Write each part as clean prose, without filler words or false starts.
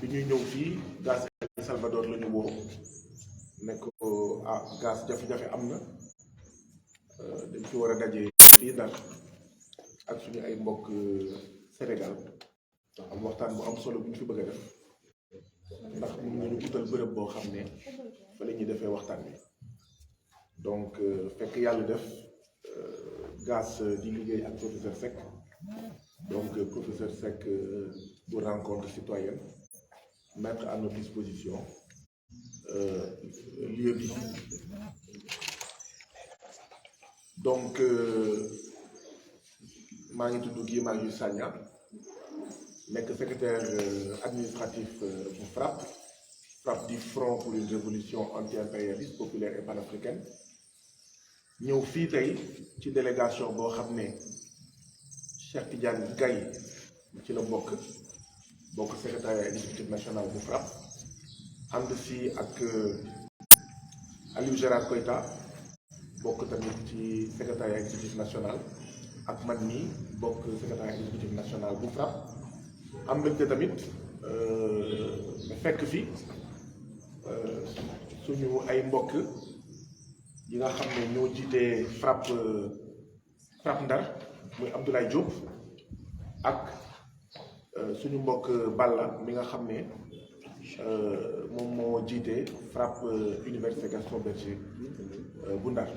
ñuy ñëw fii gaz El Salvador la ñu woo ne ko gaz jafe-jafe am na dañ fi war a daje fii Ndar ak suñu ay mbokk Sénégal am waxtaan bu am solo bu ñu fi bëgg a def ndax mun nañu utal bërëb boo xam ne fa la ñuy defee waxtaan bi donc fekk yàlla def gaz di liggéey ak professeur Seck donc professeur Seck bu rencontre citoyenne mettre à notre disposition lieu bi donc maa ngi tudd Guy Marius Sagna nekk secrétaire administratif bu FRAPP du Front pour une révolution anti-impérialiste populaire et panafricaine ñëw fii tey ci délégation boo xam ne Cheikh Tidiane Gaye ci la bokk secrétariat exécutif national bu FRAPP ànd si ak Aliou Gérard Koïta bokk tamit ci secrétariat exécutif national ak man mii bokk secrétariat exécutif national bu FRAPP am mbégte tamit fekk fi suñu ay mbokk yi nga xam ne ñoo jiitee FRAPP Ndar muy Abdoulaye Diop ak suñu mbokk Balla mi nga xam ne moom moo jiitee FRAPP Université Gaston Berger bu Ndar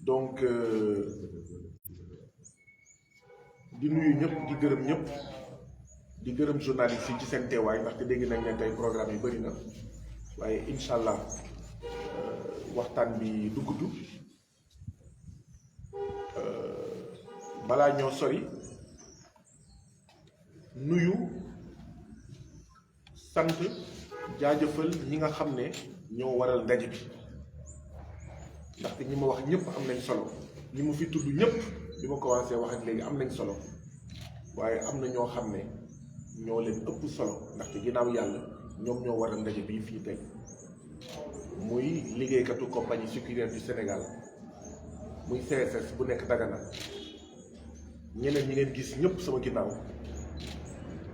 donc di nuyu ñëpp di gërëm ñëpp di gërëm journaliste yi ci seen teewaay ndaxte dégg nañ ne tey programme yi bëri na waaye incha allah waxtaan bi du gudd balaa ñoo sori nuyu sant jaajëfal ñi nga xam ne ñoo waral ndaje bi ndaxte ñi ma wax ñëpp am nañ solo ñi mu fi tudd ñëpp bi ma commencé wax ak léegi am nañ solo waaye am na ñoo xam ne ñoo leen ëpp solo ndaxte ginnaaw yàlla ñoom ñoo waral ndaje bii fii tey muy liggéeykatu compagnie sucrière du Sénégal muy CSS bu nekk Dagana ñeneen ñi ngeen gis ñëpp sama ginnaaw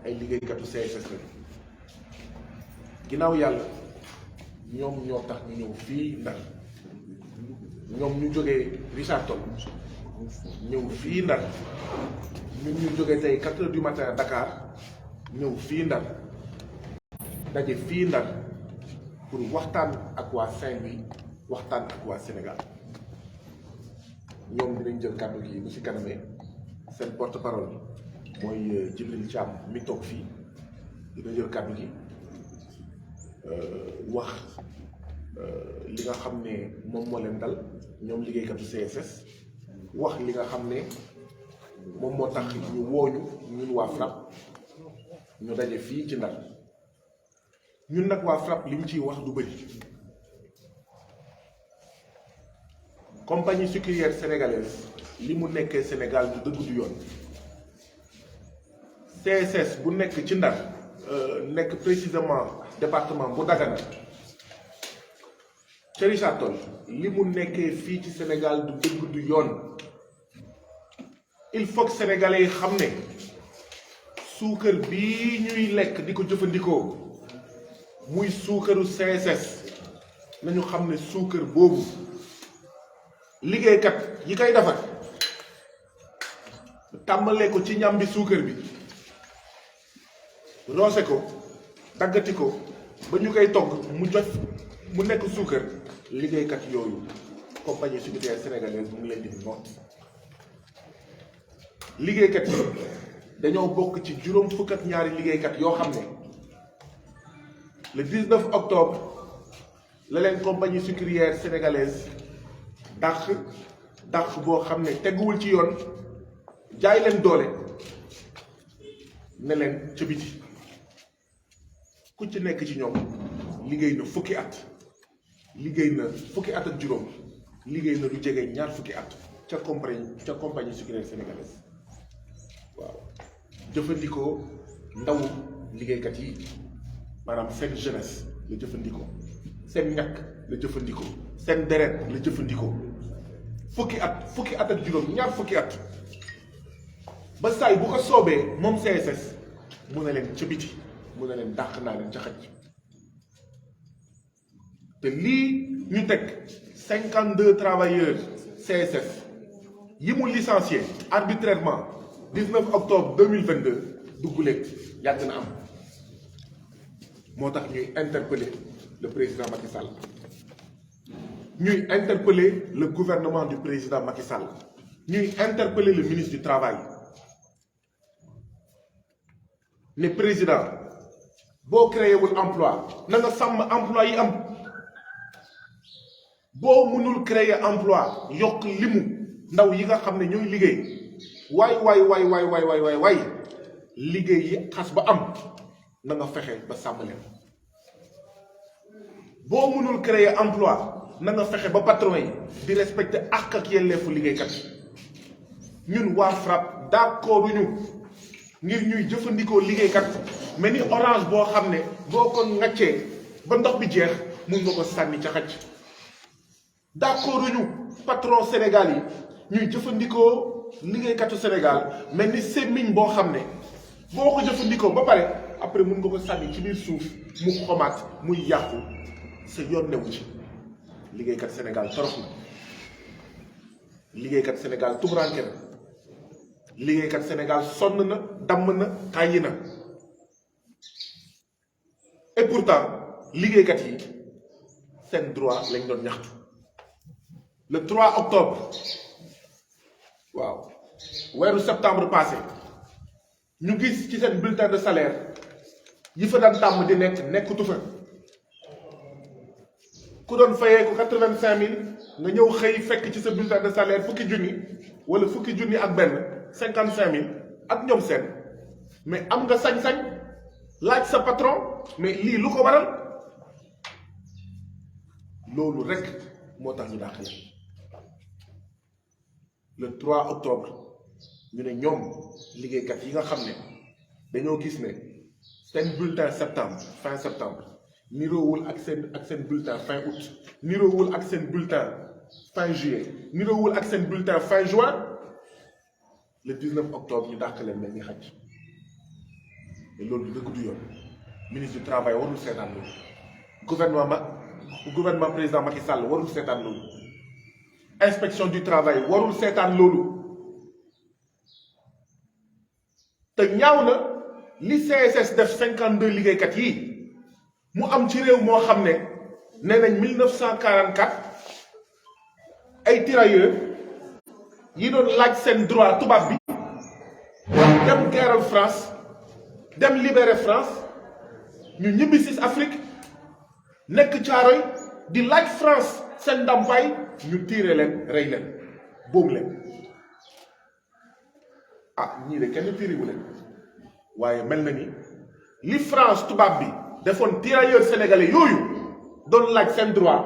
ay liggéeykatu CSS la ginnaaw yàlla ñoom ñoo tax ñu ñëw fii Ndar ñoom ñu jógee Richard Toll ñëw fii Ndar ñun ñu jógee tey 4 heures du matin Dakar ñëw fii Ndar daje fii Ndar pour waxtaan ak waa Saint-Louis waxtaan ak waa Sénégal ñoom dinañ jël kàddu gi bu ci kanamee seen porte parole mooy Djibril Thiam mi toog fii dina jël kàddu gi wax li nga xam ne moom moo leen dal ñoom liggéeykatu CSS wax li nga xam ne moom moo tax ñu wooñu ñun waa FRAPP ñu daje fii ci Ndar ñun nag waa FRAPP li ñu ciy wax du bëri compagnie sucrière sénégalaise li mu nekkee Sénégal du dëgg du yoon CSS bu nekk ci Ndar nekk précisément département bu Dagana ca Richard Toll li mu nekkee fii ci Sénégal du dëgg du yoon il faut que sénégalais yi xam ne suukar bii ñuy lekk di ko jëfandikoo muy suukaru CSS nañu xam ne suukar boobu liggéeykat yi koy defar tàmbalee ko ci ñam bi suukar bi roose ko daggati ko ba ñu koy togg mu jot mu nekk suukar liggéeykat yooyu compagnie sucrière sénégalaise mu ngi leen di noot liggéeykat yi dañoo bokk ci juróom fukk ak ñaari liggéeykat yoo xam ne le 19 octobre la leen compagnie sucrière sénégalaise dàq boo xam ne teguwul ci yoon jaay leen doole ne leen ca biti ku ci nekk ci ñoom liggéey na fukki at ak juróom liggéey na lu jege ñaar fukki at ca compagnie sucrière sénégalaise waaw jëfandikoo ndawu liggéeykat yi maanaam seen jeunesse la jëfandikoo seen ñàkk la jëfandikoo seen deret la jëfandikoo fukki at ak juróom ñaar fukki at ba saay bu ko soobee moom CSS mu ne leen ca biti mu ne leen dàq naa leen ca xaj te lii ñu teg 52 travailleurs CSS yi mu licencié arbitrairement 19 octobre 2022 dugguleeg yàgg na am moo tax ñuy interpeller le président Macky Sall ñuy interpeller le gouvernement du président Macky Sall ñuy interpeller le ministre du travail ne président boo créé wul emploi na nga sàmm emploi yi am boo mënul créer emploi yokk limu ndaw yi nga xam ne ñooy liggéey waay liggéey yi xas ba am na nga fexe ba sàmm leen boo mënul créer emploi na nga fexe ba patron yi di respecter àq ak yelleefu liggéeykat ñun waa FRAPP d'accord ñu ngir ñuy jëfandikoo liggéeykat mais ni orange boo xam ne boo ko ŋaccee ba ndox bi jeex mun nga ko sànni ca xaj d'accord ñu patron Sénégal yi ñuy jëfandikoo liggéeykatu Sénégal mel ni semmiñ boo xam ne boo ko jëfandikoo ba pare après mun nga ko sànni ci biir suuf mu xomaat muy yàqu sa yoon newu ci liggéeykat Sénégal torox na liggéeykat Sénégal tumuranke na liggéeykat Sénégal sonn na damm na tàyyi na et pourtant liggéeykat yi seen droit lañ doon ñaxtu le 3 octobre waaw weeru septembre passé ñu gis ci seen bulletin de salaire yi fa daan tàmm di nekkatu fa ku doon fayee ko 85000 nga ñëw xëy fekk ci sa bulletin de salaire fukki junni wala fukki junni ak benn 55000 ak ñoom seen mais am nga sañ-sañ laaj sa patron mais lii lu ko waral loolu rek moo tax ñu dàq le 3 octobre ñu ne ñoom liggéeykat yi nga xam ne dañoo gis ne seen bulletin fin septembre niroowul ak seen bulletin fin août niroowul ak seen bulletin fin juillet niroowul ak seen bulletin fin juin le 19 octobre ñu dàq leen mel ni xaj te loolu dëgg du yoon ministre du travail warul seetaan loolu gouvernement président Macky Sall warul seetaan loolu inspection du travail warul seetaan loolu te ñaaw na li CSS def 52 liggéeykat yi mu am ci réew moo xam ne nee nañ 1944 ay tirailleurs yi doon laaj seen droit tubaab bi dem geeral France dem libérer France ñu ñibbi si Afrique nekk caaroy di laaj France seen ndàmpaay ñu tiire leen rey leen boom leen ñii de kenn tiiriwu leen waaye mel na ni li France tubaab bi defoon tirailleurs sénégalais yooyu doon laaj seen droit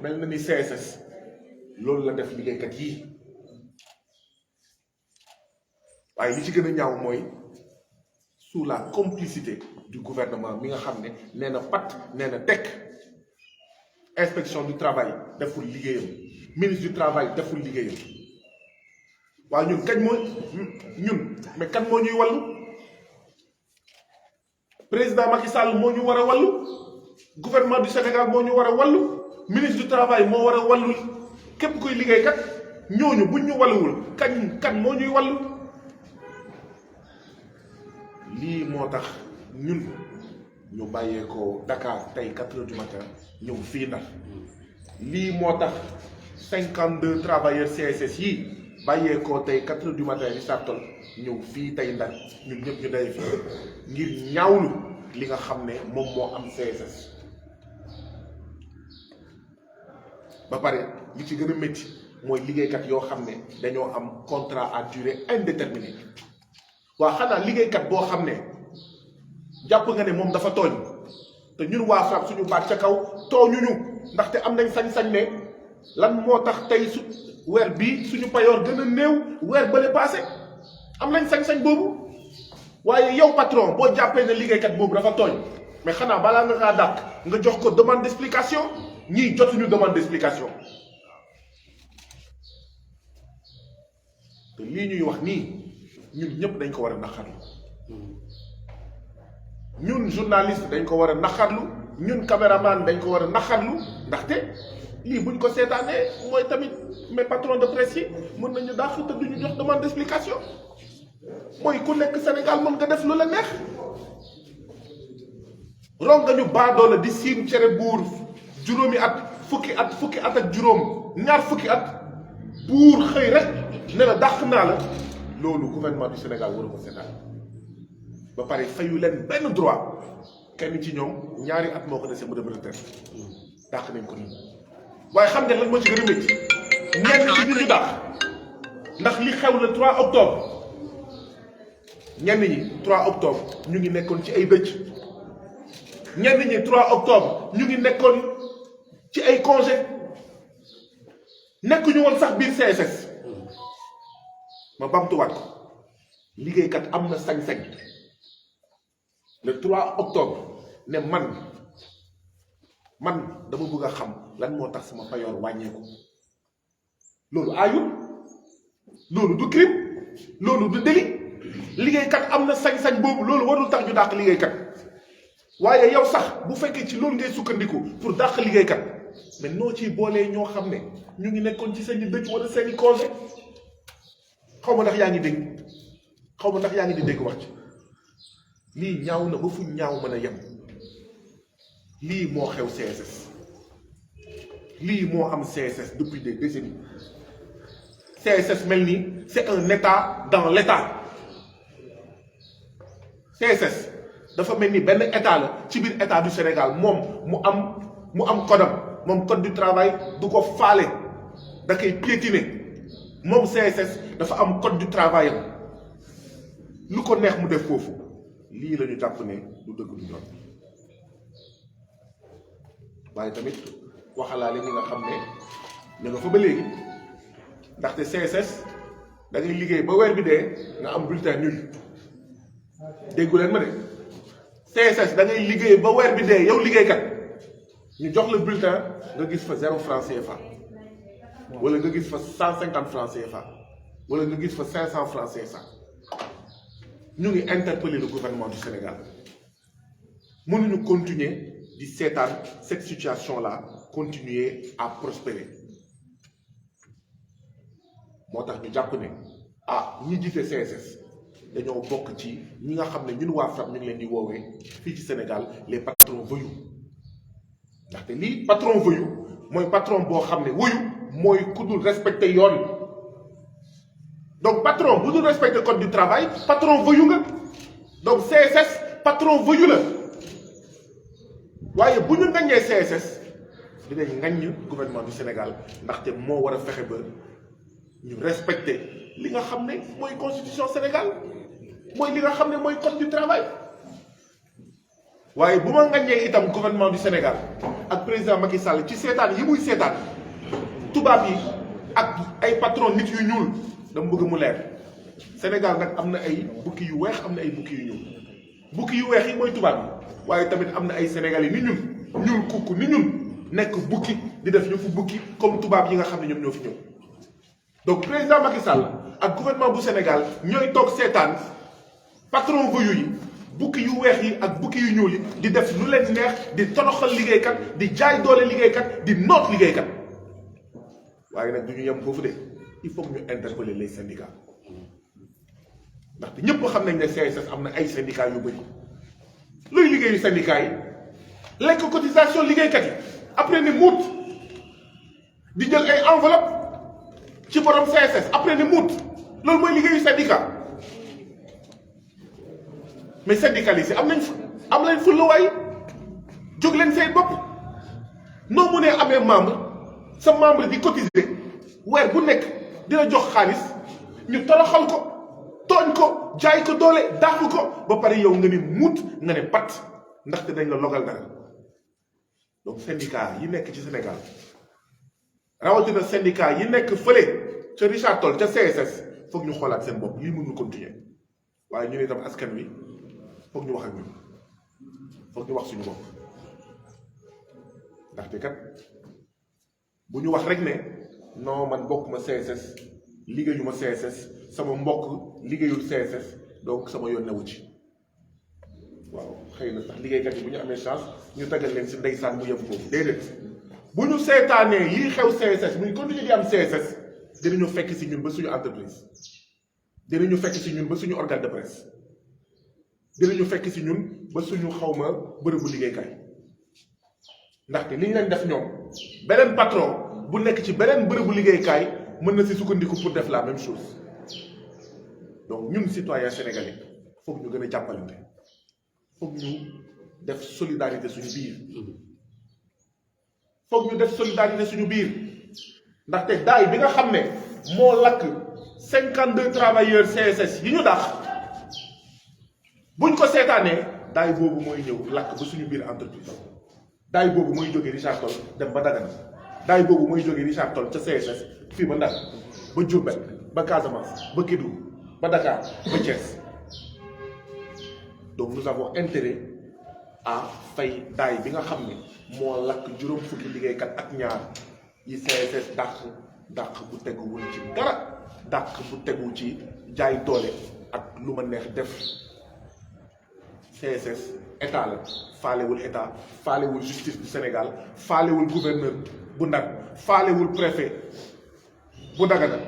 mel na ni CSS loolu la def liggéeykat yii waaye li ci gën a ñaaw mooy sous la complicité du gouvernement mi nga xam ne nee na pat nee na tekk inspection du travail deful liggéeyam ministre du travail deful liggéeyam waaw ñun kañ moo mais kan moo ñuy wallu président Macky Sall moo ñu war a wallu gouvernement du Sénégal moo ñu war a wallu ministre du travail moo war a wallu képp kuy liggéeykat ñooñu buñ ñu walluwul kan moo ñuy wallu lii moo tax ñun ñu bàyyeekoo Dakar tey 4 heures du matin ñëw fii Ndar lii moo tax 52 travailleurs CSS yi bàyyeekoo tey 4 heures du matin ni sartol ñëw fii tey Ndar ñun ñëpp ñu day fii ngir ñaawlu li nga xam ne moom moo am CSS ba pare li ci gën a métti mooy liggéeykat yoo xam ne dañoo am contrat à durée indéterminée waa xanaa liggéeykat boo xam ne jàpp nga ne moom dafa tooñ te ñun waa FRAPP suñu baat ca kaw tooñuñu ndaxte am nañ sañ-sañ ne lan moo tax tey weer bii suñu payoor gën a néew weer bële passé am nañ sañ-sañ boobu waaye yow patron boo jàppee ne liggéeykat boobu dafa tooñ mais xanaa balaa nga kaa dàq nga jox ko demande d'explication ñii jotuñu demande d'explication te lii ñuy wax nii ñun ñëpp dañ ko war a naqarlu ñun journaliste dañ ko war a naqarlu ñun caméraman dañ ko war a naqarlu ndaxte lii buñ ko seetaanee mooy tamit mais patron de presse yi mën nañu dàq te duñu jox demande d'explication mooy ku nekk Sénégal mën nga def lu la neex ronga ñu baadoo la di siin cere buur juróomi at fukki at ak juróom ñaar fukki at buur xëy rek ne la dàq naa la loolu gouvernement du Sénégal waru ko seetaan ba pare fayu leen benn droit kenn ci ñoom ñaari at moo ko dese mu dem retraite dàq nañ ko nii waaye xam ngeen lan moo ci gën a métti ñenn ci nit ñu dàq ndax li xew le 3 octobre ñenn ñi 3 octobre ñu ngi nekkoon ci ay dëj ñenn ñi 3 octobre ñu ngi nekkoon ci ay congé nekkuñu woon sax biir CSS ma bamtuwaat ko liggéeykat am na sañ-sañ le 3 octobre ne man dama bëgg a xam lan moo tax sama payoor wàññeeku loolu aayul loolu du crime loolu du délit liggéeykat am na sañ-sañ boobu loolu warul tax ñu dàq liggéeykat waaye yow sax bu fekkee ci loolu ngay sukkandiku pour dàq liggéeykat mais noo ciy boolee ñoo xam ne ñu ngi nekkoon ci seen i dëj wala seen i congé xaw ma ndax yaa ngi dégg xaw ma ndax yaa ngi di dégg wax ci lii ñaaw na ba fu ñaaw mën a yem lii moo xew CSS lii moo am CSS depuis des décennies CSS mel ni c'est un état dans l'état CSS dafa mel ni benn état la ci biir état du Sénégal moom mu am codam moom code du travail du ko faale da koy piétiner moom CSS dafa am code du travail am lu ko neex mu def foofu lii la ñu jàpp ne du dëgg du yoon waaye tamit waxalaale ñi nga xam ne ñu nga fa ba léegi ndaxte CSS da ngay liggéey ba weer bi dee nga am bulletin nul déggu leen ma de CSS da ngay liggéey ba weer bi dee yow liggéeykat ñu jox la bulletin nga gis fa 0 franc CFA wala nga gis fa 150 francs CFA wala nga gis fa 500 francs CFA ñu ngi interpeller le gouvernement du Sénégal mënuñu continuer di seetaan cette situation là continuer à prospérer moo tax ñu jàpp ne ñi jiite CSS dañoo bokk ci ñi nga xam ne ñun waa FRAPP ñu ngi leen di woowee fii ci Sénégal les patrons voyous ndaxte lii patron voyou mooy patron boo xam ne voyou mooy ku dul respecter yoon donc patron bu dul respecter code du travail patron voyou nga donc CSS patron voyou la waaye bu ñu ngaññee CSS dinañ ngaññ gouvernement du Sénégal ndaxte moo war a fexe ba ñu respecter li nga xam ne mooy constitution Sénégal mooy li nga xam ne mooy code du travail waaye bu ma ngaññee itam gouvernement du Sénégal ak président Macky Sall ci seetaan yi muy seetaan tubaab yi ak ay patron nit yu ñuul dama bëgg mu leer Sénégal nag am na ay bukki yu weex am na ay bukki yu ñuul bukki yu weex yi mooy tubaab yi waaye tamit am na ay Sénégalais ni ñun ñuul kukku ni ñun nekk bukki di def yëfu bukki comme tubaab yi nga xam ne ñoom ñoo fi ñëw donc président Macky Sall ak gouvernement bu Sénégal ñooy toog seetaan patron voyou yi bukki yu weex yi ak bukki yu ñuul yi di def lu leen neex di toroxal liggéeykat di jaay doole liggéeykat di noot liggéeykat waaye nag du ñu yem foofu de il faut que ñu interpeller les syndicats ndaxte ñëpp xam nañ ne CSS am na ay syndicats yu bëri luy liggéeyu syndicats yi lekk cotisation liggéeykat yi après ne muut di jël ay enveloppe ci borom CSS après ne muut loolu mooy liggéeyu syndicat mais syndicalistes yi am nañ fulla waay jóg leen seen bopp noo mu ne amee membre sa membre di cotiser weer bu nekk dina jox xaalis ñu toroxal ko tooñ ko jaay ko doole dàq ko ba pare yow nga ne muut nga ne pat ndaxte dañ la logal dara donc syndicat yi nekk ci Sénégal rawatina syndicat yi nekk fële ca Richard Toll ca CSS foog ñu xoolaat seen bopp lii mënul continuer waaye ñu ne itam askan wi foog ñu wax ak ñun foog ñu wax suñu bopp ndaxte kat bu ñu wax rek ne non man bokkuma CSS liggéeyuma CSS sama mbokk liggéeyul CSS donc sama yoon newu ci waaw xëy na sax liggéeykat yi bu ñu amee chance ñu tegal leen si ndeysaan mu yem foofu déedéet bu ñu seetaanee lii xew CSS bu ñu continuer di am CSS dinañu fekk si ñun ba suñu entreprise dinañu fekk si ñun ba suñu organe de presse dinañu fekk si ñun ba suñu xawma bërëbu liggéeykaay ndaxte li ñu leen def ñoom beneen patron bu nekk ci beneen bërëbu liggéeykaay mën na si sukkandiku pour def la même chose donc ñun citoyens sénégalais foog ñu gën a jàppalante foog ñu def solidarité suñu biir foog ñu def solidarité suñu biir ndaxte daay bi nga xam ne moo lakk 52 travailleurs CSS yi ñu daax buñ ko seetaanee daay boobu mooy ñëw lakk ba suñu biir entreprise daay boobu mooy jógee Richard Toll dem ba Dagana daay boobu mooy jógee Richard Toll ca CSS fii ba Ndar ba Diourbel ba Casamance ba Kédougou ba Dakar ba Thiès donc nous avons intérêt à fay daay bi nga xam ne moo lakk juróom fukki liggéeykat ak ñaar yi CSS dàq bu teguwul ci dara dàq bu tegu ci jaay doole ak lu ma neex def CSS état la faalewul état faalewul justice du Sénégal faalewul gouverneur bu Ndar faalewul préfet bu Dagana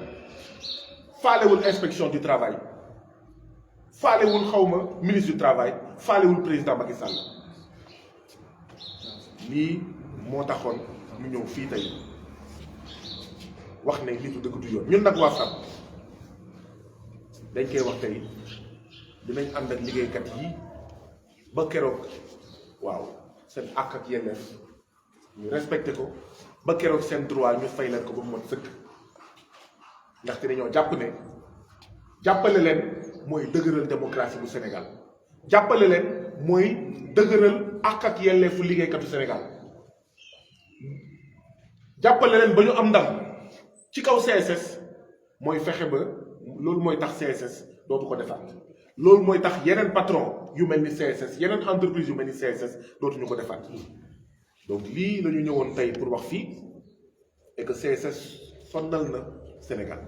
faalewul inspection du travail faalewul xawma ministre du travail faalewul président Macky Sall lii moo taxoon ñu ñëw fii tey wax ne lii du dëgg du yoon ñun nag waa FRAPP dañ koy wax tey dinañ ànd ak liggéeykat yi ba keroog waaw seen àq ak yelleef ñu respecté ko ba keroog seen droit ñu fay leen ko ba mu mën sëkk ndaxte dañoo jàpp ne jàppale leen mooy dëgëral démocratie bu Sénégal jàppale leen mooy dëgëral àq ak yelleefu liggéeykatu Sénégal jàppale leen ba ñu am ndam ci kaw CSS mooy fexe ba loolu mooy tax CSS dootu ko defaat loolu mooy tax yeneen patron yu mel ni CSS yeneen entreprise yu mel ni CSS dootuñu ko defaat donc lii la ñu ñëwoon tey pour wax fii et que CSS sonnal na Sénégal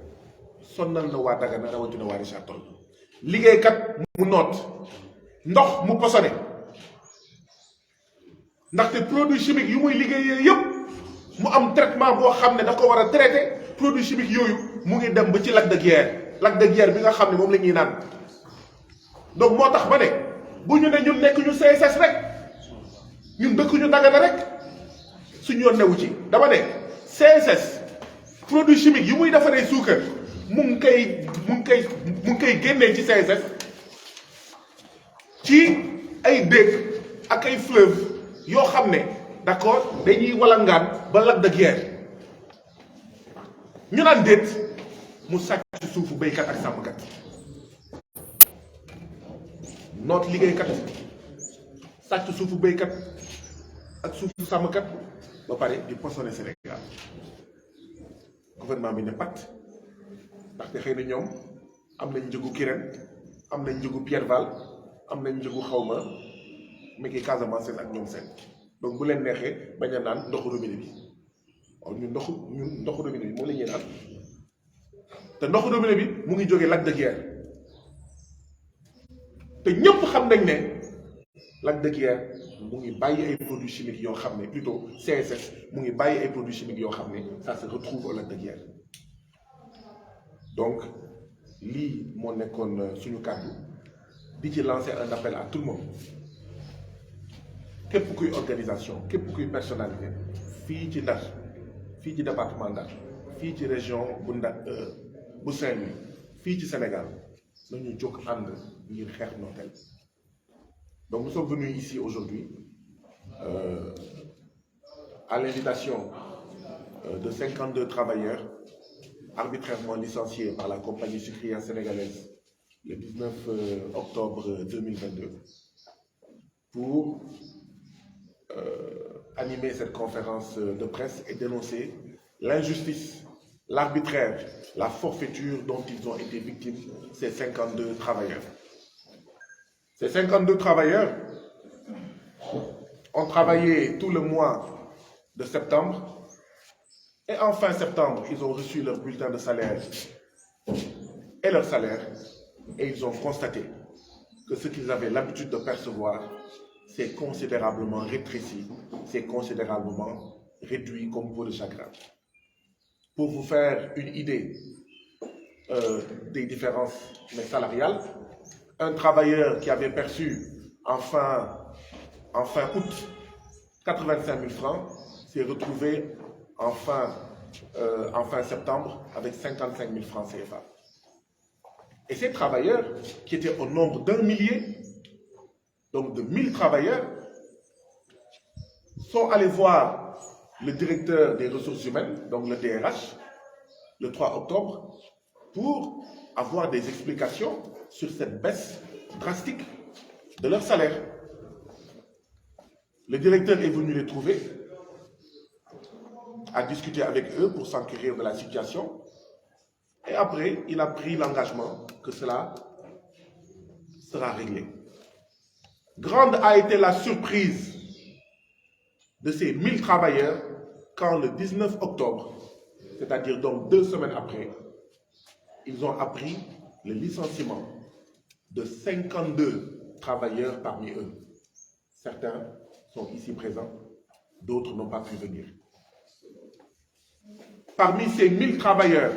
sonnal na waa Dagana rawatina waa Richard Toll liggéeykat mu noot ndox mu posone ndaxte produit chimique yu muy liggéeyee yëpp mu am traitement boo xam ne da ko war a traité produit chimique yooyu mu ngi dem ba ci lac de Guiers bi nga xam ne moom la ñuy naan donc moo tax ba ne bu ñu ne ñun nekk ñu CSS rek ñun dëkkuñu Dagana rek suñu yoon newu ci dama ne CSS produit chimique yu muy defaree suukar mu ngi koy génnee ci CSS ci ay déeg ak ay fleuve yoo xam ne d'accord dañuy walangaan ba lac de Guiers ñu naan déet mu sàcc suufu béykat ak sàmmkat noot liggéeykat sàcc suufu béykat ak suufu sàmmkat ba pare di posone Sénégal gouvernement bi ne pat ndaxte xëy na ñoom am nañ njëgu Kirène am nañ njëgu Pierreval am nañ njëgu xawma Meki Casamance ak ñoom seen donc bu leen neexee bañ a naan ndoxu robinet bi waaw ñun ndoxu robinet bi moom la ñuy naan te ndoxu robinet bi mu ngi jógee lac de Guiers te ñëpp xam nañ ne lac de Guiers mu ngi bàyyi ay produits chimiques yoo xam ne plutôt CSS mu ngi bàyyi ay produits chimiques yoo xam ne ça se retrouve au lac de Guiers donc lii moo nekkoon suñu kàddu di ci lancer un appel à tout le monde képp kuy organisation képp kuy personnalité fii ci Ndar fii ci département Ndar fii ci région bu Ndar bu Saint-Louis fii ci Sénégal nañu jóg ànd ngir xeex nooteel. Donc nous sommes venus ici aujourd'hui à l'invitation de 52 travailleurs arbitrairement licenciés par la compagnie sucrière sénégalaise le 19 octobre 2022 pour animer cette conférence de presse et dénoncer l'injustice, l'arbitraire, la forfaiture dont ils ont été victimes, ces 52 travailleurs. Ces 52 travailleurs ont travaillé tout le mois de septembre et en fin septembre, ils ont reçu leur bulletin de salaire et leur salaire et ils ont constaté que ce qu'ils avaient l'habitude de percevoir s'est considérablement rétréci, s'est considérablement réduit comme peau de chagrin. Pour vous faire une idée des différences salariales, un travailleur qui avait perçu en fin août 85 000 francs s'est retrouvé en fin septembre avec 55 000 francs CFA. Et ces travailleurs, qui étaient au nombre d'1 millier, donc de 1000 travailleurs, sont allés voir le directeur des ressources humaines, donc le DRH, le 3 octobre, pour avoir des explications sur cette baisse drastique de leur salaire. Le directeur est venu les trouver, a discuté avec eux pour s'enquérir de la situation, et après, il a pris l'engagement que cela sera réglé. Grande a été la surprise de ces 1000 travailleurs quand le 19 octobre, c'est-à-dire donc 2 semaines après, ils ont appris le licenciement de 52 travailleurs parmi eux. Certains sont ici présents, d'autres n'ont pas pu venir. Parmi ces 1000 travailleurs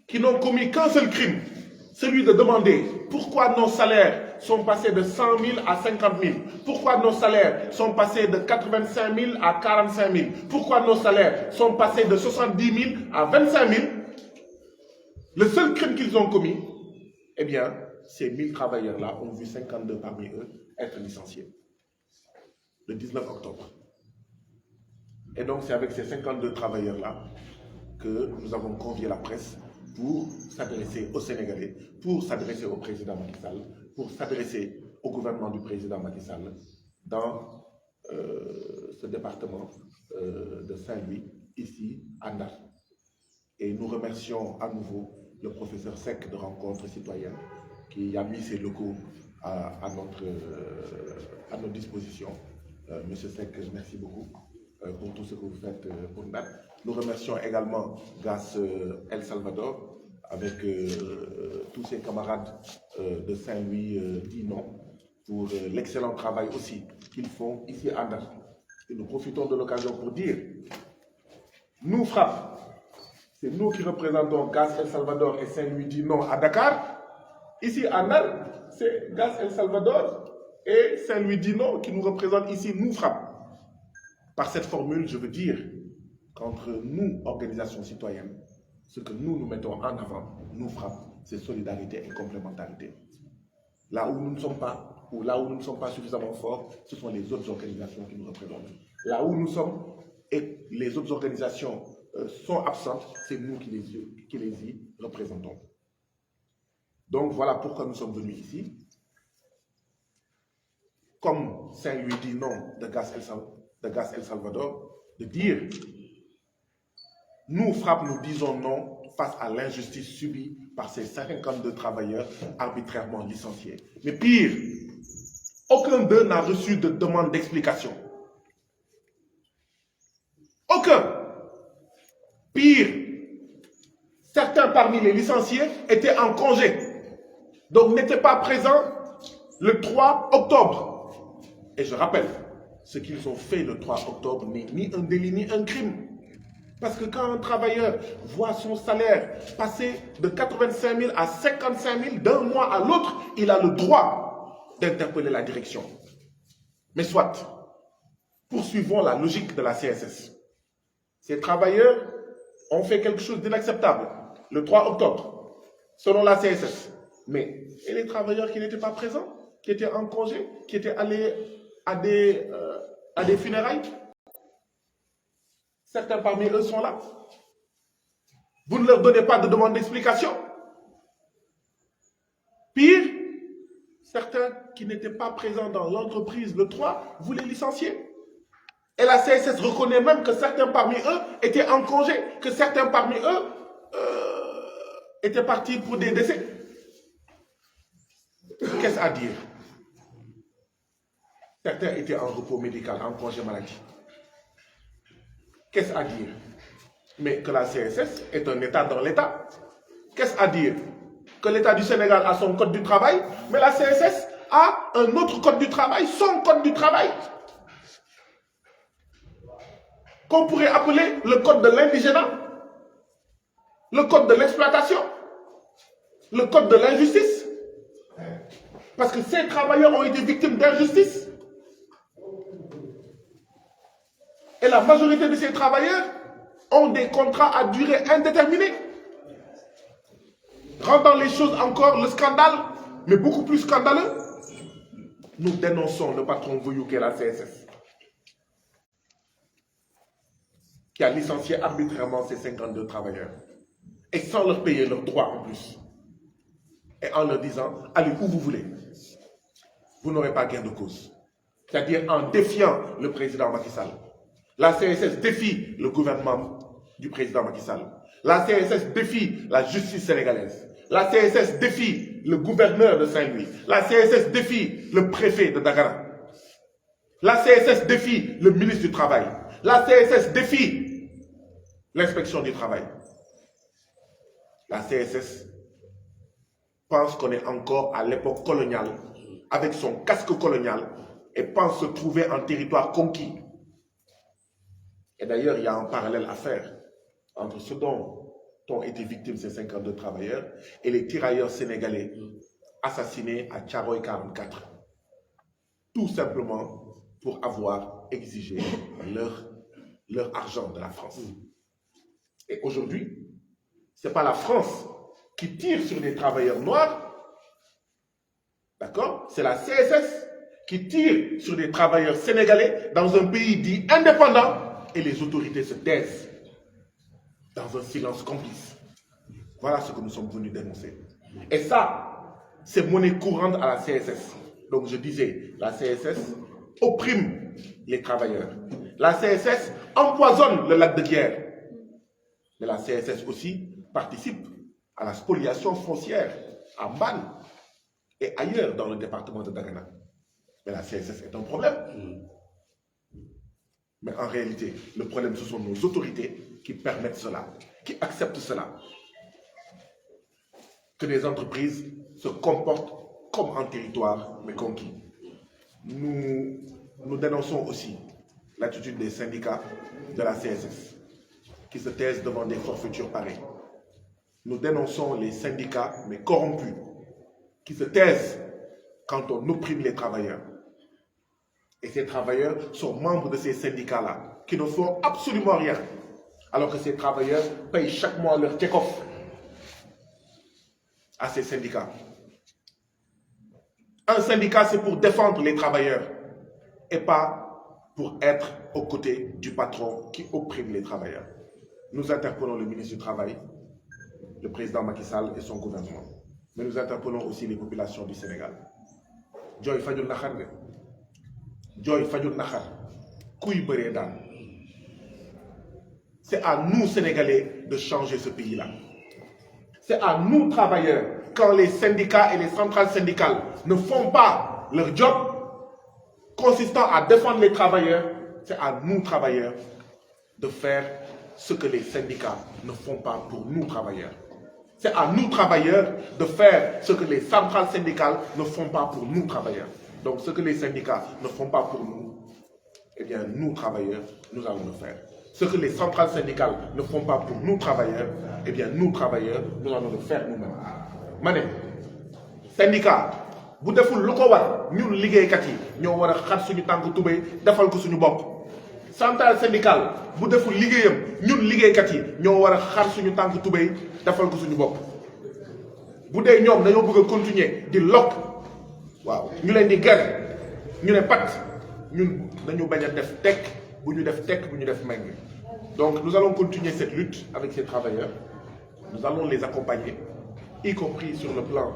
qui n'ont commis qu'un seul crime, celui de demander pourquoi nos salaires sont passés de 100 000 à 50 000, pourquoi nos salaires sont passés de 85 000 à 45 000, pourquoi nos salaires sont passés de 70 000 à 25 000, le seul crime qu'ils ont commis, eh bien, ces 1000 travailleurs-là ont vu 52 parmi eux être licenciés le 19 octobre. Et donc, c'est avec ces 52 travailleurs-là que nous avons convié la presse pour s'adresser aux Sénégalais, pour s'adresser au président Macky Sall, pour s'adresser au gouvernement du président Macky Sall dans ce département de Saint-Louis, ici à Ndar. Et nous remercions à nouveau le professeur Seck de Rencontre Citoyenne qui a mis ses locaux à notre disposition. Monsieur Seck, merci beaucoup pour tout ce que vous faites pour Ndar. Nous remercions également GAS El Salvador avec tous ses camarades de Saint-Louis dit non pour l'excellent travail aussi qu'ils font ici à Ndar. Et nous profitons de l'occasion pour dire, nous FRAPP, c'est nous qui représentons GAS El Salvador et Saint-Louis dit non à Dakar. Ici à Ndar, c'est GAS El Salvador et Saint-Louis dit non qui nous représentent ici, nous FRAPP. Par cette formule, je veux dire qu'entre nous, organisations citoyennes, ce que nous mettons en avant, nous FRAPP, c'est solidarité et complémentarité. Là où nous ne sommes pas, ou là où nous ne sommes pas suffisamment forts, ce sont les autres organisations qui nous représentent. Là où nous sommes et les autres organisations sont absentes, c'est nous qui les y représentons. Donc voilà pourquoi nous sommes venus ici. Comme Saint-Louis dit non de GAS El Salvador, de dire nous FRAPP, nous disons non face à l'injustice subie par ces 52 travailleurs arbitrairement licenciés. Mais pire, aucun d'eux n'a reçu de demande d'explication. Aucun. Pire, certains parmi les licenciés étaient en congé, donc n'étaient pas présents le 3 octobre. Et je rappelle, ce qu'ils ont fait le 3 octobre n'est ni un délit ni un crime. Parce que quand un travailleur voit son salaire passer de 85 000 à 55 000 d'un mois à l'autre, il a le droit d'interpeller la direction. Mais soit, poursuivons la logique de la CSS. Ces travailleurs ont fait quelque chose d'inacceptable le 3 octobre, selon la CSS. Mais, et les travailleurs qui n'étaient pas présents, qui étaient en congé, qui étaient allés à des funérailles? Certains parmi eux sont là. Vous ne leur donnez pas de demande d'explication. Pire, certains qui n'étaient pas présents dans l'entreprise le 3, vous les licenciez. Et la CSS reconnaît même que certains parmi eux étaient en congé, que certains parmi eux étaient partis pour des décès. Qu'est-ce à dire? Certains étaient en repos médical, en congé maladie. Qu'est-ce à dire? Mais que la CSS est un État dans l'État. Qu'est-ce à dire? que l'État du Sénégal a son code du travail, mais la CSS a un autre code du travail, son code du travail, qu'on pourrait appeler le code de l'indigénat, le code de l'exploitation, le code de l'injustice. Parce que ces travailleurs ont été victimes d'injustice. Et la majorité de ces travailleurs ont des contrats à durée indéterminée. Rendant les choses encore le scandale, mais beaucoup plus scandaleux, nous dénonçons le patron voyou qu'est la CSS, qui a licencié arbitrairement ces 52 travailleurs, et sans leur payer leurs droits en plus, et en leur disant, allez où vous voulez, vous n'aurez pas gain de cause. C'est-à-dire en défiant le président Macky Sall. La CSS défie le gouvernement du président Macky Sall. La CSS défie la justice sénégalaise. La CSS défie le gouverneur de Saint-Louis. La CSS défie le préfet de Dagana. La CSS défie le ministre du Travail. La CSS défie l'inspection du travail. La CSS pense qu'on est encore à l'époque coloniale, avec son casque colonial, et pense se trouver en territoire conquis. Et d'ailleurs, il y a un parallèle à faire entre ce dont ont été victimes ces 52 travailleurs et les tirailleurs sénégalais assassinés à Tcharoy 44. Tout simplement pour avoir exigé leur argent de la France. Et aujourd'hui, ce n'est pas la France qui tire sur les travailleurs noirs, d'accord? C'est la CSS qui tire sur les travailleurs sénégalais dans un pays dit indépendant et les autorités se taisent dans un silence complice. Voilà ce que nous sommes venus dénoncer. Et ça, c'est monnaie courante à la CSS. Donc je disais, la CSS opprime les travailleurs. La CSS empoisonne le lac de Guiers. Mais la CSS aussi participe à la spoliation foncière à Mbane et ailleurs dans le département de Dagana. Mais la CSS est un problème. Mais en réalité, le problème, ce sont nos autorités qui permettent cela, qui acceptent cela. Que les entreprises se comportent comme un territoire, mais conquis. Nous dénonçons aussi l'attitude des syndicats de la CSS, qui se taisent devant des forfaitures pareilles. Nous dénonçons les syndicats, mais corrompus, qui se taisent quand on opprime les travailleurs. Et ces travailleurs sont membres de ces syndicats-là, qui ne font absolument rien, alors que ces travailleurs payent chaque mois leur check-off à ces syndicats. Un syndicat, c'est pour défendre les travailleurs et pas pour être aux côtés du patron qui opprime les travailleurs. Nous interpellons le ministre du Travail, le président Macky Sall et son gouvernement. Mais nous interpellons aussi les populations du Sénégal. Joy Fadjoul Nakhar, Joy Fadjoul Nakhar, Kouy Beredan. C'est à nous, Sénégalais, de changer ce pays-là. C'est à nous, travailleurs, quand les syndicats et les centrales syndicales ne font pas leur job consistant à défendre les travailleurs, c'est à nous, travailleurs, de faire ce que les syndicats ne font pas pour nous, travailleurs. C'est à nous, travailleurs, de faire ce que les centrales syndicales ne font pas pour nous, travailleurs. Donc, ce que les syndicats ne font pas pour nous, eh bien, nous, travailleurs, nous allons le faire. Ce que les centrales syndicales ne font pas pour nous, travailleurs, eh bien, nous, travailleurs, nous allons le faire nous-mêmes. Mané, syndicat, bu deful lu ko war ñun liggéeykat yi ñoo war a xar suñu tànk tubéy defal ko suñu bopp. Centrale syndicale bu deful liggéeyam ñun liggéeykat yi ñoo war a xar suñu tànk tubéy defal ko suñu bopp. Bu dee ñoom dañoo bëgg a continuer di lokk waaw ñu leen di ger ñu ne pat ñun dañu bañ a def tekk bu ñu def tekk bu ñu def meng. Donc nous allons continuer cette lutte avec ces travailleurs. Nous allons les accompagner, y compris sur le plan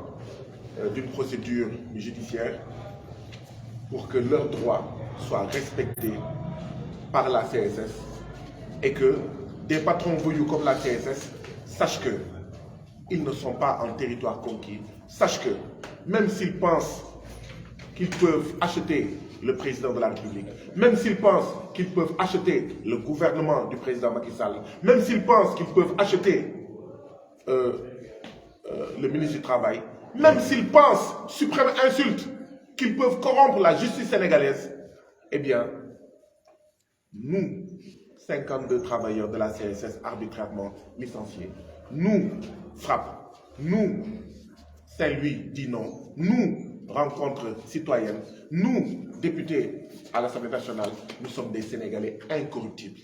d'une procédure judiciaire, pour que leurs droits soient respectés par la CSS et que des patrons voyous comme la CSS sachent qu'ils ne sont pas en territoire conquis, sachent que même s'ils pensent qu'ils peuvent acheter le président de la République, même s'ils pensent qu'ils peuvent acheter le gouvernement du président Macky Sall, même s'ils pensent qu'ils peuvent acheter le ministre du Travail, même s'ils pensent, suprême insulte, qu'ils peuvent corrompre la justice sénégalaise, eh bien, nous, 52 travailleurs de la CSS arbitrairement licenciés, nous, FRAPP, nous, Saint-Louis dit non, nous, rencontre citoyenne, nous, députés à l'Assemblée nationale, nous sommes des Sénégalais incorruptibles.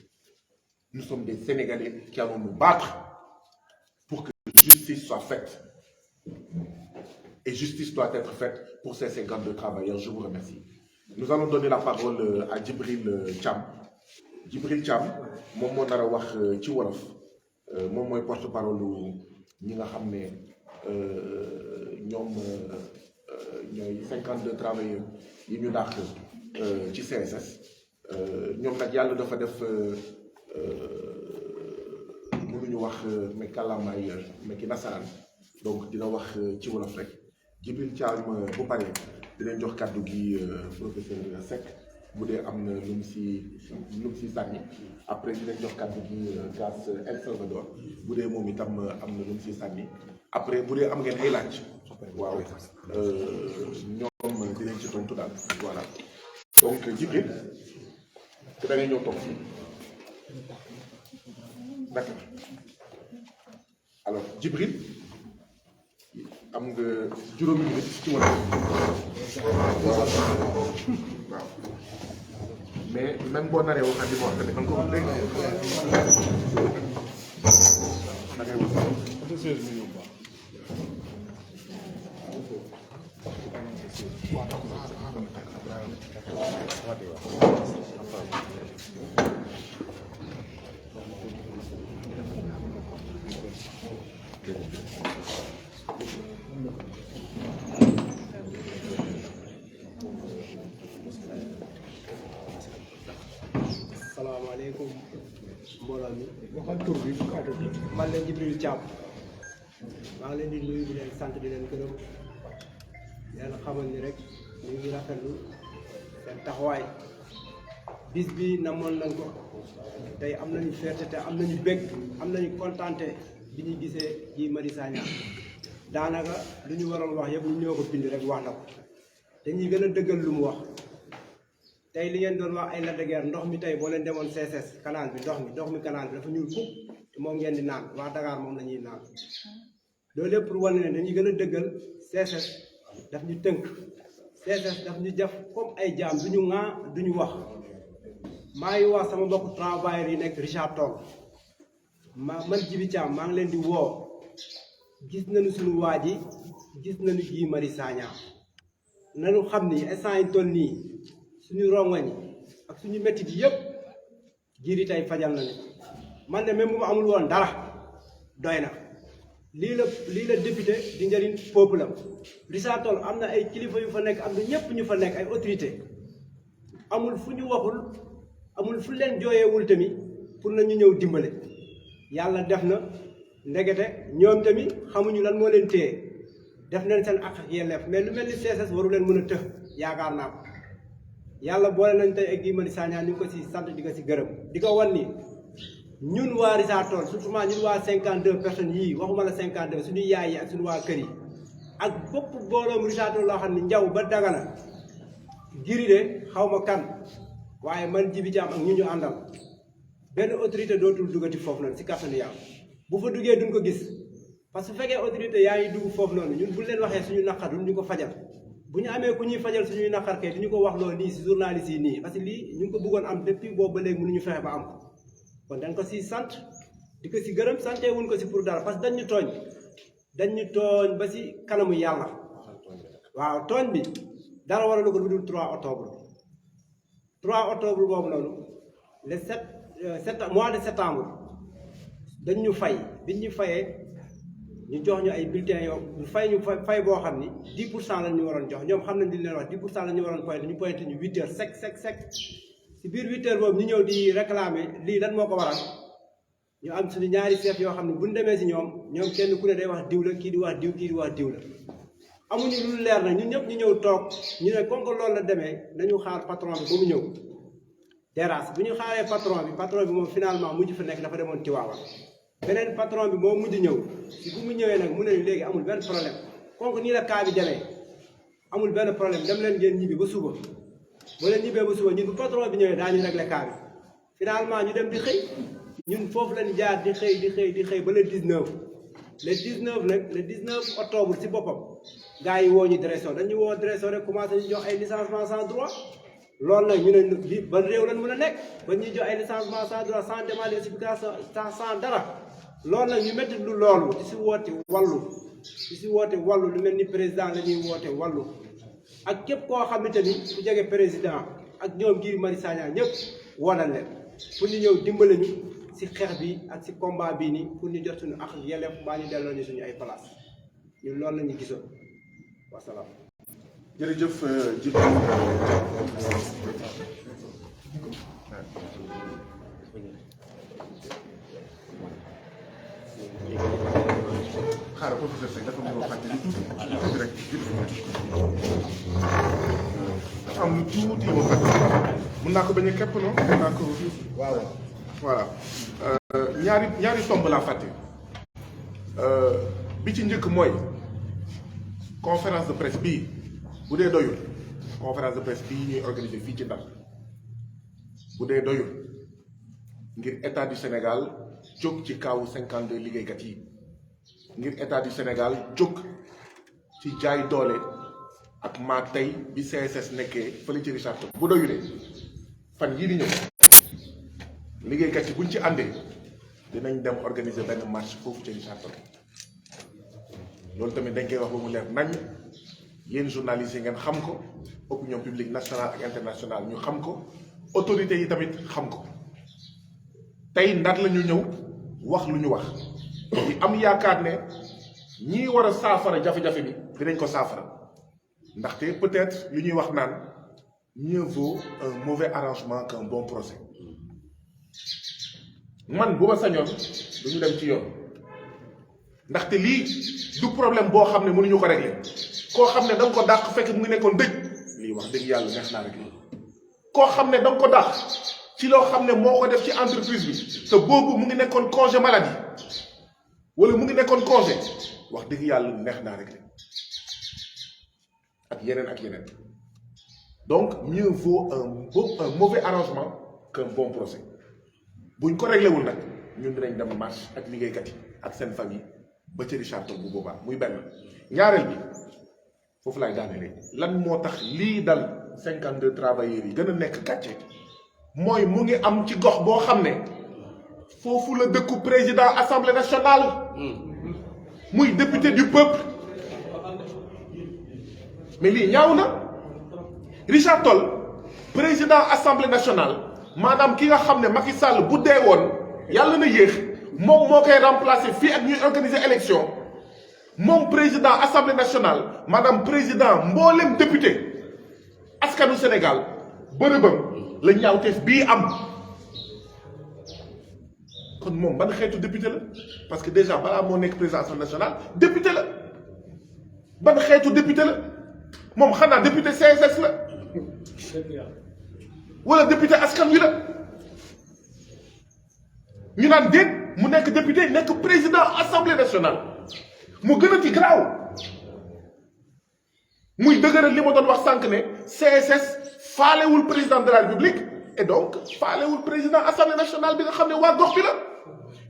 Nous sommes des Sénégalais qui allons nous battre pour que justice soit faite. Et justice doit être faite pour ces 52 travailleurs. Je vous remercie. Nous allons donner la parole à Djibril Thiam. Djibril Thiam, moom moo nar a wax ci wolof moom mooy porte-parole ñi nga xam ne ñoom ñooy 52 travailleurs yi ñu dàq ci CSS ñoom nag yàlla dafa def mënuñu wax mais kàllaamaay mais ki nasaraan donc dina wax ci wolof rek Djibril Thiam bu paree dinañ jox kàddu gi professeur Seck bu dee am na lu mu si sànni après dinañ jox kàddu gi Gas El Salvador bu dee moom itam am na lu mu si sànni après bu dee am ngeen ay laaj waaw ñoom dinañ ci tontu daal voilà donc Djibril da ngay ñëw toog fii d'accord alors Djibril am nga juróomi minute ci wàllu waaw mais même boo naree waxaat li ma wax tamit encore dégg nga da ngay salaamaaleykum mbooloo mi waxal tur bi man leen Djibril Thiam maa ngi leen di nuyu di leen sant di leen gërëm leen xamal ni rek ñu ngi rafetlu seen taxawaay bis bi namoon nañ ko tey am nañu fierté te am nañu bég am nañu kontaante bi ñuy gisee Guy Marius Sagna daanaka lu ñu waroon wax yëpp ñu ñoo ko bind rek wax na ko dañuy gën a dëggal lu mu wax tey li ngeen doon wax ay Lac de Guiers ndox mi tey boo leen demoon CSS canal bi ndox mi canal bi dafa ñuul fukk te moom ngeen di naan waa Dakar moom la ñuy naan loolu lépp pour wane ne dañuy gën a dëggal CSS daf ñu tënk CSS daf ñu def comme ay jaam du ñu ŋaa du ñu wax maa ngi wax sama mbokku travailleurs yi nekk Richard Toll man Djibi Thiam maa ngi leen di woo gis nañu suñu waa ji gis nañu Guy Marius Sagna nañu xam ni instant yi toll nii suñu rongoñ ak suñu métti bi yëpp jiiri tey fajal na ne man de même bu ma amul woon dara doy na lii la député di njëriñ peuple am Richard Toll am na ay kilifa yu fa nekk am na ñëpp ñu fa nekk ay autorité amul fu ñu waxul amul fu leen jooyeewul tamit pour na ñu ñëw dimbale yàlla def na ndegete ñoom tamit xamuñu lan moo leen téye def nañ seen ak ak yelleef mais lu mel ni CSS waru leen mën a tëx yaakaar naa ko yàlla boole nañ tey ak Guy Marius Sagna ñu ngi ko si sant di ko si gërëm di ko wan ni ñun waa Richard Toll surtout ñun waa 52 personnes yii waxuma la 52 suñuy yaay yi ak suñu waa kër yi ak bopp booloom Richard Toll loo xam ne njaw ba Dagana giri de xaw ma kan waaye man Djibi Thiam ak ñu ñu àndal benn autorité dootul duggati foofu noonu si kàttanu yàlla bu fa duggee duñ ko gis parce que su fekkee autorité yaa ngi dugg foofu noonu ñun buñ leen waxee suñu naqar duñ ñu ko fajal bu ñu amee ku ñuy fajal suñuy naqar kay du ñu ko wax loolu nii si journaliste yi nii parce que lii ñu ngi ko bëggoon am depuis boobu ba léegi mënuñu fexe ba am ko kon dañ ko si sant di ko si gërëm sante wuñ ko si pour dara parce que dañ ñu tooñ ba si kanamu yàlla waaw tooñ bi dara waralu ko lu dul 3 octobre 3 octobre boobu noonu le 7 mois de septembre dañ ñu fay biñ ñu fayee ñu jox ñu ay bulletins yoo ñu fay boo xam ni 10% lañ ñu waroon jox ñoom xam nañ li leen wax 10% lañ ñu waroon pointé ñu pointé ñu 8 heures sec si biir 8 heures boobu ñu ñëw di réclamer lii lan moo ko waral ñu am suñu ñaari chef yoo xam ne bu ñu demee si ñoom kenn ku ne day wax diw la kii di wax diw kii di wax diw la amuñu lu leer na ñun ñëpp ñu ñëw toog ñu ne comme que loolu la demee nañu xaar patron bi ba mu ñëw terrasse bu ñu xaaree patron bi moom finalement mujj fa nekk dafa demoon Tiwaawan beneen patron bi moo mujj ñëw si bu mu ñëwee nag mu ne léegi amul benn problème kon nii la cas bi demee amul benn problème dem leen ngeen ñibbi ba suba ba leen ñibbee ba suba ñun bu patron bi ñëwee daañu régler cas bi finalement ñu dem di xëy ñun foofu lañ jaar di xëy ba le 19 nag le 19 octobre si boppam gars yi woo ñu direction dañu woo direction rek commencé ñu jox ay licenciement sans droit loolu nag ñu ne lii ban réew lañ mën a nekk ba ñuy jox ay licenciement sans droit sans demande d'explication sans dara loolu nag ñu métti lu loolu di si woote wàllu lu mel ni président la ñuy woote wàllu ak képp koo xamante ni ku jege président ak ñoom Guy Marius Sagna ñëpp woonal leen pour ñu ñëw dimbale ñu si xeex bi ak si combat bii nii pour ñu jot suñu ak yelleef baa ñu delloo ñu suñu ay place ñun loolu la ñu gisoon wasalaam. jërëjëf Djiby xaaral professeur Seck dafa mën a fàtte lu tuuti rek dafa am lu tuuti ma fàtte mun naa ko bañ a képp non mun naa ko waaw voilà ñaari tomb laa fàtte bi ci njëkk mooy conférence de presse bii bu dee doyul conférence de presse bii ñuy organiser fii ci Ndar bu dee doyul ngir état du Sénégal jóg ci kawu 52 liggéeykat yi ngir état du Sénégal jóg ci jaay doole ak maa tey bi CSS nekkee fële ci Richard Toll bu doyulee fan yii di ñëw liggéeykat yi buñ ci àndee dinañ dem organiser benn marche foofu ci Richard Toll loolu tamit dañ koy wax ba mu leer nañ yéen journalistes yi ngeen xam ko opinion publique nationale ak internationale ñu xam ko autorités yi tamit xam ko tey Ndar la ñu ñëw wax lu ñu wax di am yaakaar ne ñii war a saafara jafe-jafe bi dinañ ko saafara ndaxte peut-être lu ñuy wax naan mieux vaut un mauvais arrangement qu'un bon procès man bu ma sañoon du ñu dem ci yoon ndaxte lii du problème boo xam ne mënuñu ko régler koo xam ne da nga ko dàq fekk mu ngi nekkoon dëj lii wax dëgg yàlla neex naa régler koo xam ne da nga ko dàq ci loo xam ne moo ko def ci entreprise bi te boobu mu ngi nekkoon congé maladie wala mu ngi nekkoon congé wax dëgg yàlla neex naa régler ak yeneen donc mieux vaut un mauvais arrangement qu'un bon procès buñ ko réglé wul nag ñun dinañ dem marche ak liggéeykat yi ak seen famille ba ci Richard Toll bu boobaa muy benn ñaareel bi foofu laay daanelee lan moo tax lii dal 52 travailleurs yi gën a nekk gàcce mooy mu ngi am ci gox boo xam ne foofu la dëkku président assemblée nationale muy député du peuple mais lii ñaaw na Richard Toll président assemblée nationale maanaam ki nga xam ne Macky Sall bu dee woon yàlla na yéex moom moo koy remplacer fii ak ñuy organiser élection moom président assemblée nationale maanaam président mboolem député askanu Sénégal bërëbam la ñaawteef bii am kon moom ban xeetu député la parce que déjà balaa moo nekk président assemblée nationale député la ban xeetu député la moom xanaa député CSS la wala député askan wi la ñu naan déet mu nekk député nekk président assemblée nationale mu gën a ci garaaw muy dëgëral li ma doon wax sànq ne CSS faalewul président de la république et donc faalewul président assemblée nationale bi nga xam ne waa gox bi la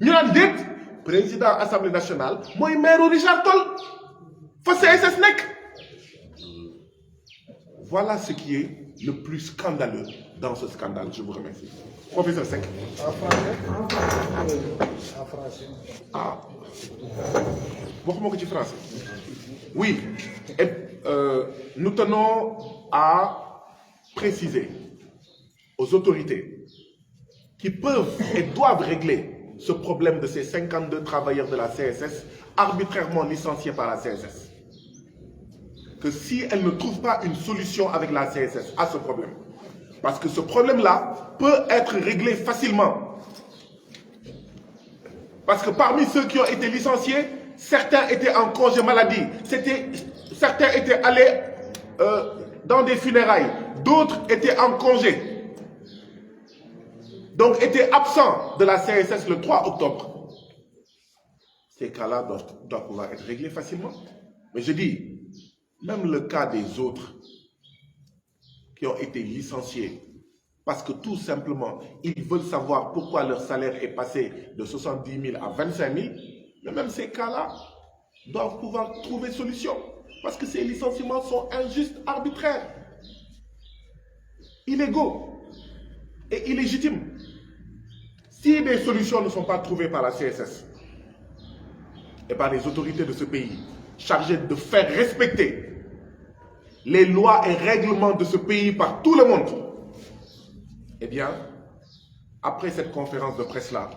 ñu naan déet président assemblée nationale mooy maire Richard Toll fa CSS nekk. Voilà ce qui est le plus scandaleux dans ce scandale. Je vous remercie. Professeur Seck. En français. Ah. Waxuma ko ci français. Oui. Et, nous tenons à préciser aux autorités qui peuvent et doivent régler ce problème de ces 52 travailleurs de la CSS arbitrairement licenciés par la CSS. Que si elle ne trouve pas une solution avec la CSS à ce problème, parce que ce problème-là peut être réglé facilement. Parce que parmi ceux qui ont été licenciés, certains étaient en congé maladie, certains étaient allés dans des funérailles, d'autres étaient en congé, donc étaient absents de la CSS le 3 octobre. ces cas-là doivent pouvoir être réglés facilement. Mais je dis, même le cas des autres qui ont été licenciés parce que tout simplement, ils veulent savoir pourquoi leur salaire est passé de 70 000 à 25 000, mais même ces cas-là doivent pouvoir trouver solution. Parce que ces licenciements sont injustes, arbitraires, illégaux et illégitimes. Si des solutions ne sont pas trouvées par la CSS et par les autorités de ce pays, chargées de faire respecter les lois et règlements de ce pays par tout le monde, eh bien, après cette conférence de presse-là,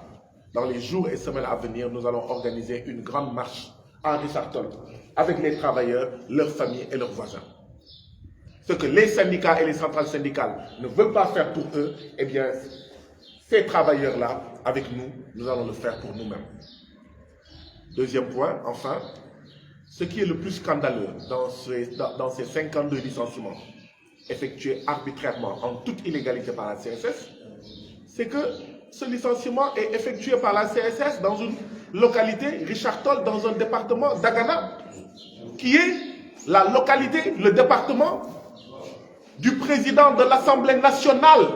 dans les jours et semaines à venir, nous allons organiser une grande marche à Richard-Toll avec les travailleurs, leurs familles et leurs voisins. Ce que les syndicats et les centrales syndicales ne veulent pas faire pour eux, eh bien, ces travailleurs-là, avec nous, nous allons le faire pour nous-mêmes. Deuxième point, enfin, ce qui est le plus scandaleux dans ces 52 licenciements effectués arbitrairement en toute illégalité par la CSS, c'est que ce licenciement est effectué par la CSS dans une localité, Richard-Toll, dans un département d'Agana, qui est la localité, le département du président de l'Assemblée nationale.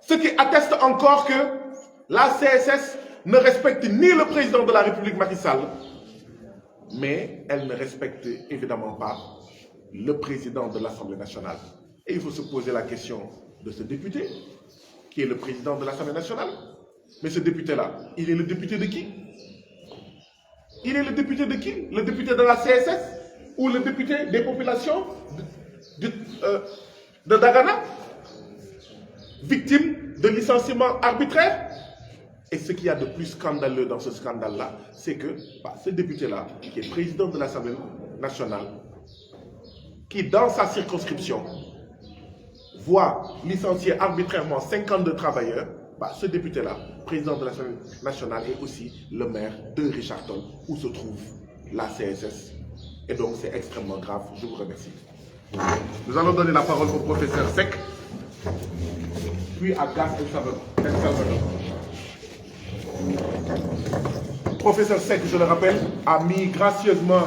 Ce qui atteste encore que la CSS ne respecte ni le président de la République Macky Sall, mais elle ne respecte évidemment pas le président de l'Assemblée nationale. Et il faut se poser la question de ce député, qui est le président de l'Assemblée nationale. Mais ce député-là, il est le député de qui? Il est le député de qui? Le député de la CSS ou le député des populations de Dagana, victime de licenciements arbitraires? Et ce qu'il y a de plus scandaleux dans ce scandale-là, c'est que ce député-là, qui est président de l'Assemblée nationale, qui dans sa circonscription voit licencier arbitrairement 52 travailleurs, ce député-là, président de l'Assemblée nationale, est aussi le maire de Richard-Toll, où se trouve la CSS. Et donc c'est extrêmement grave. Je vous remercie. Nous allons donner la parole au professeur Seck, puis à Gas El Salvador. Professeur Seck, je le rappelle, a mis gracieusement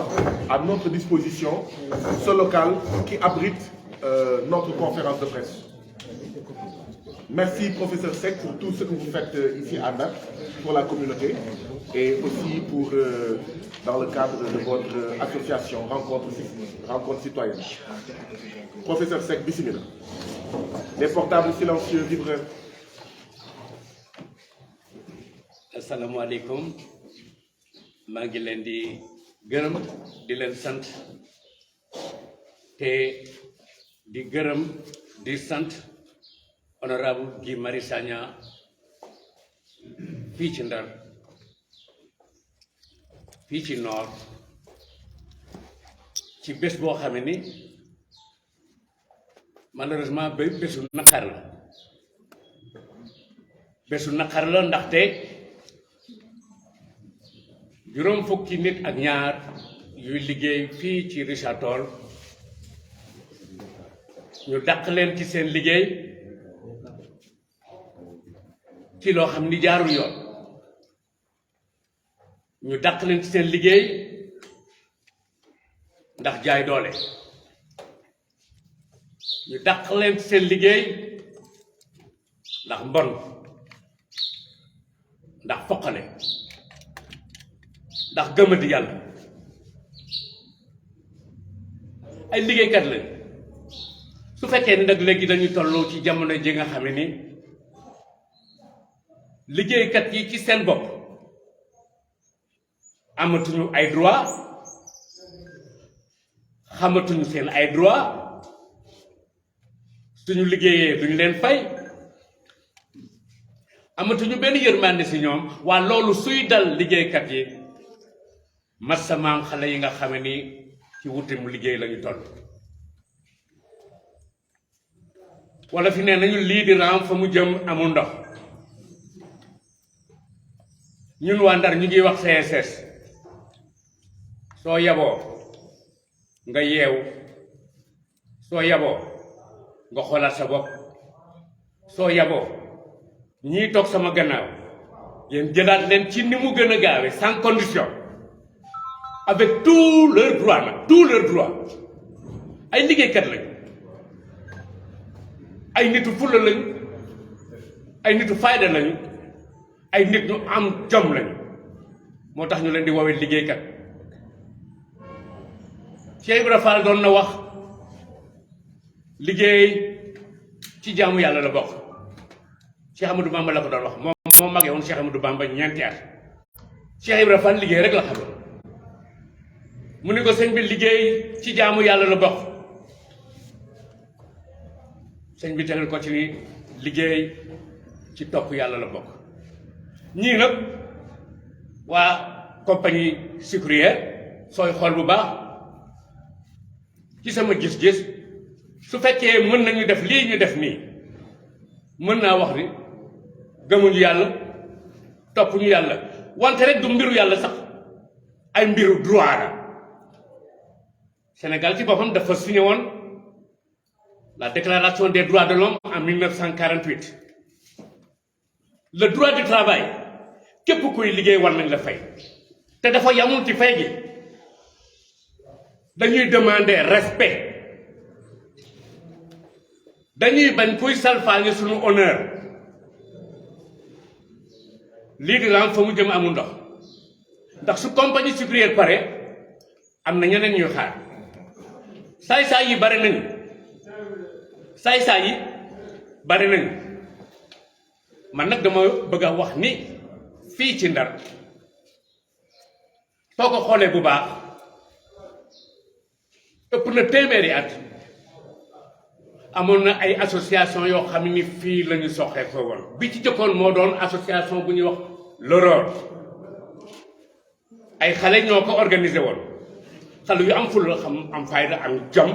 à notre disposition ce local qui abrite notre conférence de presse. Merci, professeur Seck, pour tout ce que vous faites ici à Dakar pour la communauté et aussi pour, dans le cadre de votre association Rencontre citoyenne. Professeur Seck, bismillah. Les portables silencieux vibreurs. Assalamu alaikum. maa ngi leen di gërëm di leen sant te di gërëm di sant honorable Guy Marius Sagna fii ci Ndar fii ci Nord ci bés boo xam ni malheureusement bésu naqar la ndaxte juróom fukki nit ak ñaar yuy liggéey fii ci Richard-Toll ñu dàq leen ci seen liggéey ci loo xam ni jaarul yoon ñu dàq leen ci seen liggéey ndax jaay doole ñu dàq leen ci seen liggéey ndax mbon ndax foqale ndax gëmadi yàlla ay liggéeykat lañ su fekkee ni nag léegi dañu toll ci jamono ji nga xam ne ni liggéeykat yi ci seen bopp amatuñu ay droit xamatuñu seen ay droit suñu liggéeyee duñu leen fay amatuñu benn yërmande si ñoom waa loolu suy dal liggéeykat yi masamaam xale yi nga xam ni ci wuti mu liggéey lañu toll wala fi ne nañu lii di raam fa mu jëm amul ndox ñun waa Ndar ñu ngi wax CSS soo yaboo nga yeewu soo yaboo nga xoolaat sa bopp soo yaboo ñii toog sama gannaaw yéen jëlaat leen ci ni mu gën a gaawee sans condition avec tous leurs droits nag tous leurs droits ay liggéeykat lañu ay nitu fulla lañu ay nitu fayda lañu ay nit ñu am jom lañu moo tax ñu leen di woowee liggéeykat Cheikh Ibra Fall doon na wax liggéey ci jaamu yàlla la bokk Cheikh Amadou Bamba la ko doon wax moo magee woon Cheikh Amadou Bamba ñeenti at Cheikh Ibra Fall liggéey rek la xamoon mu ni ko sëñ bi liggéey ci jaamu yàlla la bokk sëñ bi tegal ko ci ni liggéey ci topp yàlla la bokk ñii nag waa compagnie sucrière sooy xool bu baax ci sama gis-gis su fekkee mën nañu def lii ñu def nii mën naa wax ni gëmuñu yàlla topp ñu yàlla wante rek du mbiru yàlla sax ay mbiru droit la Sénégal ci boppam dafa signé woon la déclaration des droits de l'homme en 1948 le droit du travail képp kuy liggéey war nañ la fay te dafa yamul ci fay gi dañuy demander respect dañuy bañ kuy salfaañe suñu honneur lii di ram fa mu jëm amul ndox ndax su compagnie sucrière pare am na ñeneen ñuy xaar saay-saay yi bari nañu saay-saay yi bari nañu man nag dama bëgg a wax ni fii ci Ndar soo ko xoolee bu baax ëpp na téeméeri at amoon na ay association yoo xam ni fii la ñu soxee ko woon bi ci jëkkoon moo doon association bu ñuy wax l'Aurore ay xale ñoo ko organisé woon xale yu am ful la xam am fayda am jom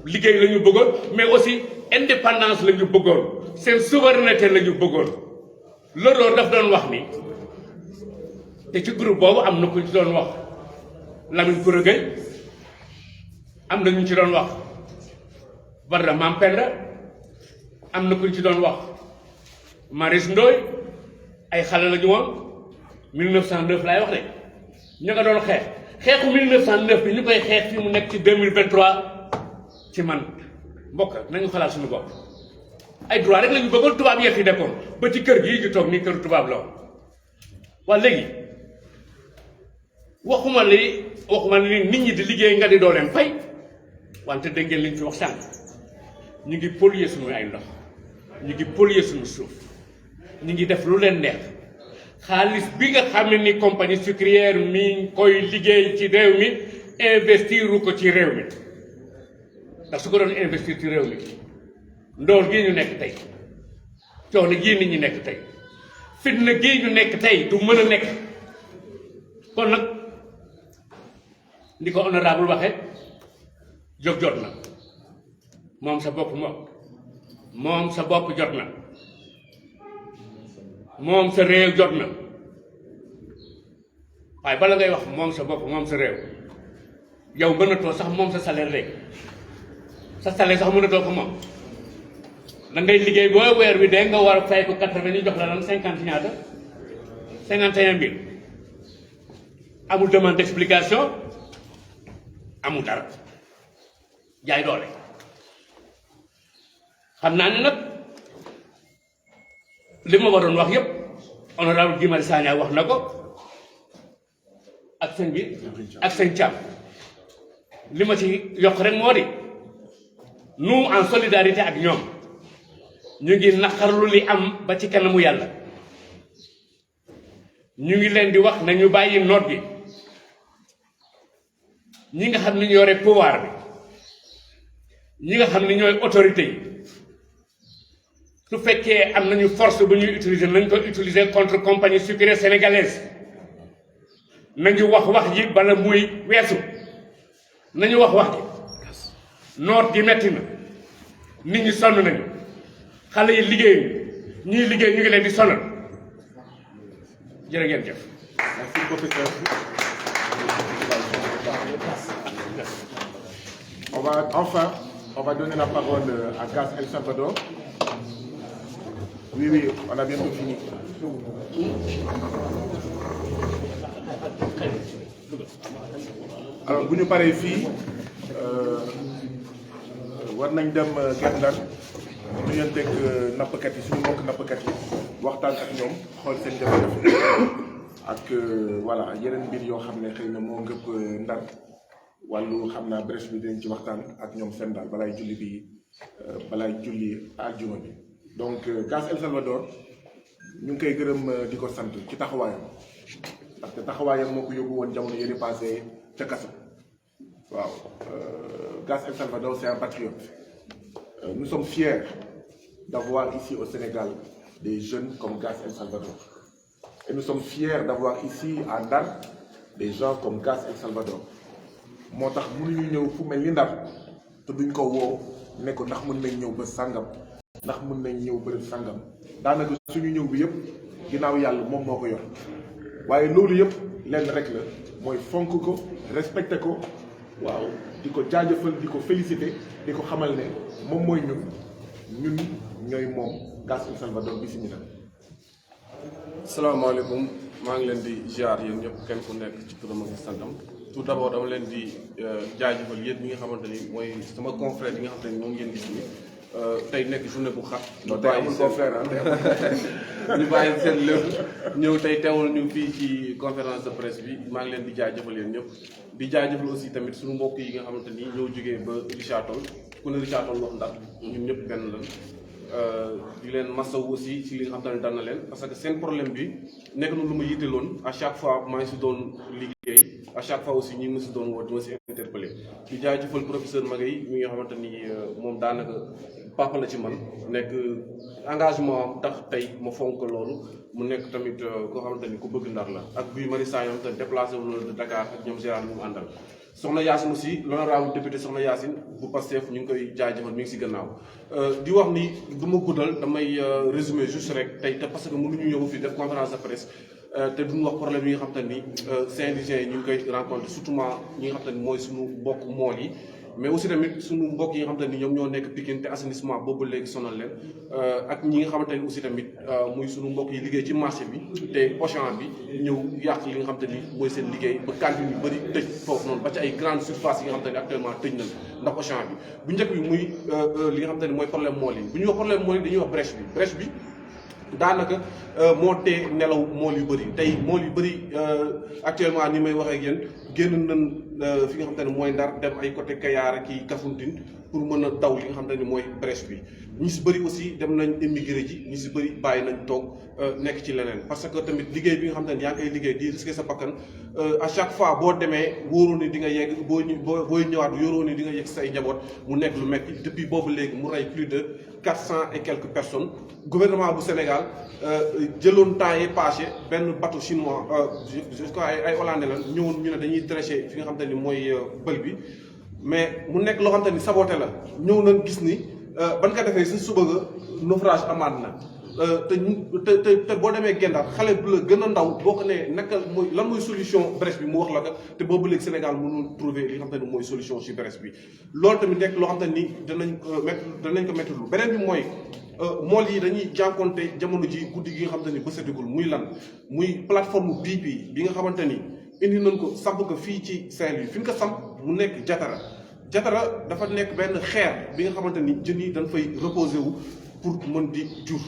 liggéey la ñu bëggoon mais aussi indépendance la ñu bëggoon seen souveraineté la ñu bëggoon l'Aurore daf doon wax ni te ci groupe boobu am na ku ci doon wax Lamine Koura Gueye am na ñu ci doon wax Barra Mampenda am na ku ci doon wax Maris Ndoye ay xale la ñu woon 1909 laay wax de ñu nga doon xeexu 1909 bi ñu koy xeex fi mu nekk ci 2023 ci man mbokk nañu xalaat suñu bopp ay droit rek la ñu bëggoon tubaab yee fi nekkoon ba ci kër gii ñu toog nii këru tubaab la woon waa léegi waxuma ni nit ñi di liggéey nga di doo leen fay wante dégg ngeen liñ fi wax sànq ñu ngi polluer suñu ay ndox ñu ngi polluer suñu suuf ñu ngi def lu leen neex xaalis bi nga xam ne ni compagnie sucrière mi koy liggéey ci réew mi investiru ko ci réew mi ndax su ko doon investir ci réew mi ndoor gii ñu nekk tey coono gii nit ñi nekk tey fitna gii ñu nekk tey du mën a nekk kon nag ni ko honorable waxe jóg jot na moom sa bopp moom sa bopp jot na moom sa réew jot na waaye bala ngay wax moom sa bopp moom sa réew yow mënatoo sax moom sa salaire léegi sa salaire sax mënatoo ko moom da ngay liggéey boo weer bi de nga war a fay ko 80 ñu jox la lan 50 ñaata 51 000 amul demande d'explication amul dara jaay doole xam naa ne nag li ma waroon wax yépp honorable Guy Marius Sagna wax na ko ak sëñ bi ak sëñ Thiam li ma ci yokk rek moo di nous en solidarité ak ñoom ñu ngi naqarlu li am ba ci kanamu yàlla ñu ngi leen di wax nañu bàyyi noot bi ñi nga xam ne ñu yore pouvoir bi ñi nga xam ne ñooy autorité yi su fekkee am nañu force bu ñuy utiliser nañ ko utiliser contre compagnie sucrière sénégalaise nañu wax ji bala muy weesu nañu wax ji noot gi metti na nit ñi sonn nañu xale yi liggéey ñuy liggéey ñu ngi leen di sonal jërë ngeen jëf. Merci professeur. On va donner la parole à Gas El Salvador. Oui, oui, on a bientôt fini. Alors, bu ñu paree fii war nañ dem Guet Ndar ñu ngeen teg nappkat yi suñu mbokk nappkat yi waxtaan ak ñoom xool seen jafe-jafe ak voilà yeneen mbir yoo xam ne xëy na moo ngëpp Ndar wàllu xam naa brèche bi dinañ ci waxtaan ak ñoom seen daal balaay julli aljuma bi. donc Gaz El Salvador ñu ngi koy gërëm di ko sant ci taxawaayam ndaxte taxawaayam moo ko yóbbu woon jamono yële passé ca kaso waaw Gaz El Salvador c'est un patriote. Nous sommes fiers d'avoir ici au Sénégal des jeunes comme Gaz El Salvador et nous sommes fiers d'avoir ici à Ndar des gens comme Gaz El Salvador moo tax mënuñu ñëw fu mel ni Ndar te duñ ko woo ne ko ndax mën nañ ñëw ba sàngam ndax mën nañ ñëw bërëb sàngam daanaka suñu ñëw bi yëpp ginnaaw yàlla moom moo ko yor waaye loolu yëpp lenn rek la mooy fonk ko respecté ko waaw di ko jaajëfal di ko félicité di ko xamal ne moom mooy ñun ñooy moom Gaz El Salvador bismillah. Salaamaaleykum maa ngi leen di ziar yéen ñëpp kenn ku nekk ci turam ak santam tout d'abord dama leen di jaajëfal yéen ñi nga xamante ni mooy sama confrère yi nga xamante ni moom ngeen gis ni tey nekk journée bu xat. non tey amul confrère ñu bàyyi seen lépp ñëw tey teewal ñu fii ci conférence de presse bi maa ngi leen di jaajëfal yéen ñëpp di jaajëfal aussi tamit suñu mbokk yi nga xamante ni ñoo jógee ba Richard Toll ku ne Richard Toll wax Ndar ñun ñëpp benn lan di leen masawu aussi ci li nga xamante ne dal na leen parce que seen problème bi nekk na lu ma yitteloon à chaque fois maa ngi si doon liggéey à chaque fois aussi ñu ngi si doon woo di ma si interpellé di jaajëfal professeur Magaye mi nga xamante ni moom daanaka papa la ci man nekk engagement am tax tey ma fonk loolu mu nekk tamit koo xamante ni ku bëgg Ndar la ak Guy Marius Sagna te déplacé wu na de Dakar ak ñoom Gérard mu àndal soxna Yacine aussi l'honorable député soxna Yacine bu Pastef ñu ngi koy jaajëfal mi ngi si gannaaw di wax ni du ma guddal damay résumé juste rek tey te parce que mënuñu ñëw fii def conférence de presse te duñu wax problème yi nga xam te ni Saint-Louisiens yi ñu ngi koy rencontré surtout ñi nga xam te ni mooy suñu mbokk mool yi mais aussi tamit suñu mbokk yi nga xamante ni ñoom ñoo nekk Pikine te assainissement boobu léegi sonal leen ak ñi nga xamante ni aussi tamit muy suñu mbokk yi liggéey ci marché bi te Auchan bi ñëw yàq li nga xamante ni mooy seen liggéey ba cantine yu bëri tëj foofu noonu ba ci ay grandes surfaces yi nga xamante ni actuellement tëj nañ ndax Auchan bi bu njëkk bi muy li nga xamante ni mooy problème mool yi bu ñuy wax problème mool yi dañuy wax brèche bi daanaka moo tee nelaw mool yu bëri tey mool yu bëri actuellement ni may waxee ak yéen génn nañ fi nga xamante ne mooy Ndar dem ay côté Kayar ki Kafountine pour mën a daw li nga xamante ne mooy brèche bi ñu si bëri aussi dem nañ émigré ji ñu si bëri bàyyi nañ toog nekk ci leneen parce que tamit liggéey bi nga xamante ne yaa ngi koy liggéey di risquer sa bakkan à chaque fois boo demee wóoroo ni di nga yegg booy ñëwaat wóoroo ni di nga yegg say njaboot mu nekk lu metti depuis boobu léegi mu rey plus de 400 et quelques personnes gouvernement bu Sénégal jëloon temps yi passé benn bateau chinois je crois ay hollandais la ñëwoon ñu ne dañuy drécher fi nga xamante ni mooy bël bi mais mu nekk loo xamante ni saboté la ñëw nañ gis ni ban ko defee si suba ga naufrage amaat na te boo demee Gendar xale bu la gën a ndaw boo ko nee naka mooy lan mooy solution brèche bi mu wax la ko te boobu léegi Sénégal mënul trouver li nga xamante ni mooy solution si brèche bi loolu tamit nekk loo xamante ni danañ ko métti lu beneen bi mooy mool yi dañuy jànkonte jamono ji guddi gi nga xamante ni ba seddugul muy lan muy plateforme BP bi nga xamante ni indi nañ ko samp ko fii ci Saint-Louis fi ñu ko samp mu nekk Jatara dafa nekk benn xeer bi nga xamante ni jën yi dañ fay reposer wu pour mën di jur